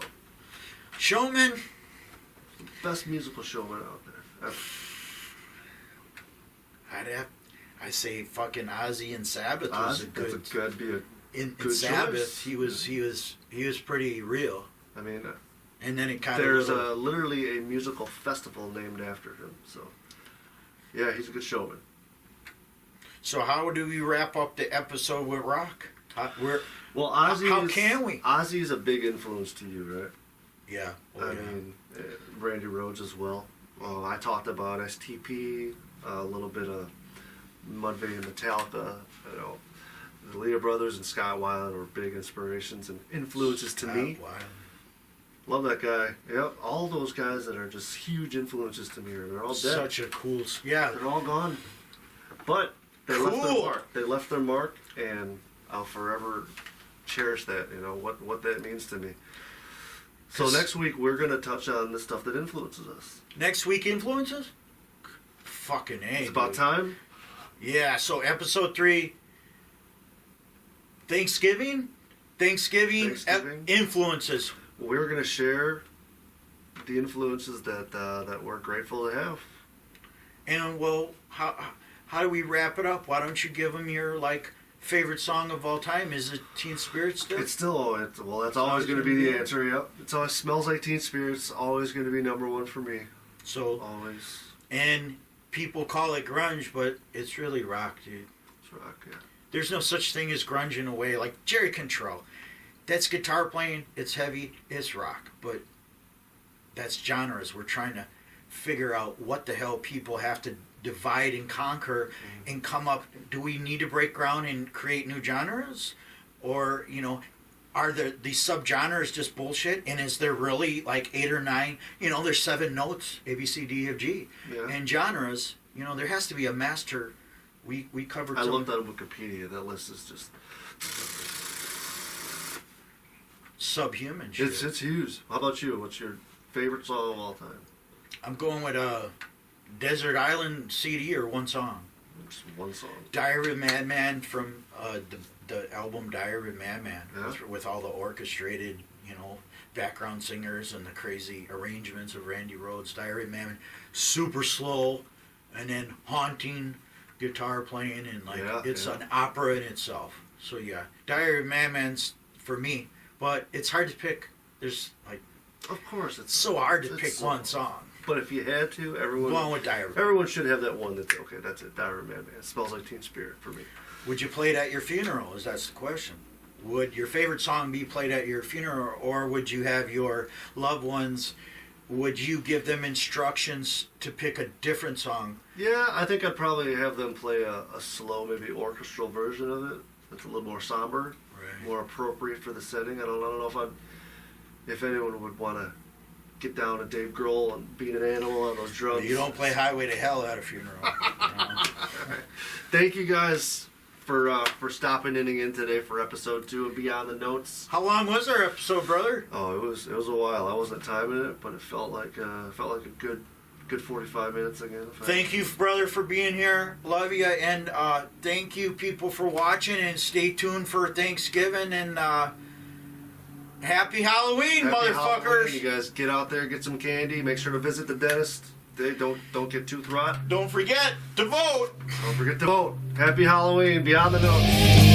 Showman? Best musical showman out there ever. I say fucking Ozzy and Sabbath was a good... That's a good. In good Sabbath, choice. he was pretty real. I mean, And then it kind of... there's literally a musical festival named after him. So, yeah, he's a good showman. So how do we wrap up the episode with rock? Well, Ozzy. How can we? Ozzy is a big influence to you, right? Yeah. I mean, Randy Rhoads as well. I talked about STP, a little bit of Mudvayne and Metallica. You know, the Leah Brothers and Scott Weiland were big inspirations and influences to me. Love that guy. Yep, all those guys that are just huge influences to me. They're all dead. Such a cool. Yeah. They're all gone. But they left their mark. They left their mark, and I'll forever cherish that. You know what that means to me. So next week we're gonna touch on the stuff that influences us. Next week influences? Fucking A. It's about time. Yeah. So episode 3. Thanksgiving influences. We're gonna share the influences that we're grateful to have. And well, how do we wrap it up? Why don't you give them your favorite song of all time? Is it Teen Spirit still? It's still that's always going to be the answer. Yep, it's always Smells Like Teen Spirit's always going to be number one for me. So always. And people call it grunge, but it's really rock, dude. It's rock, yeah. There's no such thing as grunge in a way. Like Jerry Cantrell, that's guitar playing. It's heavy. It's rock, but that's genres. We're trying to figure out what the hell people have to divide and conquer and come up. Do we need to break ground and create new genres, or are these subgenres just bullshit? And is there really 8 or 9? There's 7 notes: A, B, C, D, E, F, G, and genres. There has to be a master. We covered. I looked on Wikipedia. That list is just subhuman shit. It's huge. How about you? What's your favorite song of all time? I'm going with Desert Island CD or one song. Just one song. Diary of a Madman from the album Diary of a Madman, yeah. with all the orchestrated, background singers and the crazy arrangements of Randy Rhoads. Diary of a Madman, super slow, and then haunting guitar playing, and it's an opera in itself. So yeah, Diary of a Madman's for me, but it's hard to pick. There's of course, it's so hard to pick one song. But if you had to, everyone should have that one that's okay. That's it. Diary of a Madman. It Smells Like Teen Spirit for me. Would you play it at your funeral? That's the question. Would your favorite song be played at your funeral, or would you have your loved ones? Would you give them instructions to pick a different song? Yeah, I think I'd probably have them play a slow, maybe orchestral version of it. That's a little more somber, more appropriate for the setting. I don't know if anyone would want to get down to Dave Grohl and beat an animal on those drums. You don't play Highway to Hell at a funeral. Thank you guys for stopping in today for episode 2 of Beyond the Notes. How long was our episode, brother? Oh, it was a while. I wasn't timing it, but it felt like a good 45 minutes again. Thank you, brother, for being here. Love you, and thank you, people, for watching, and stay tuned for Thanksgiving, and Happy Halloween, motherfuckers! Halloween. You guys get out there, get some candy. Make sure to visit the dentist. They don't get tooth rot. Don't forget to vote. Don't forget to vote. Happy Halloween. Beyond the Notes.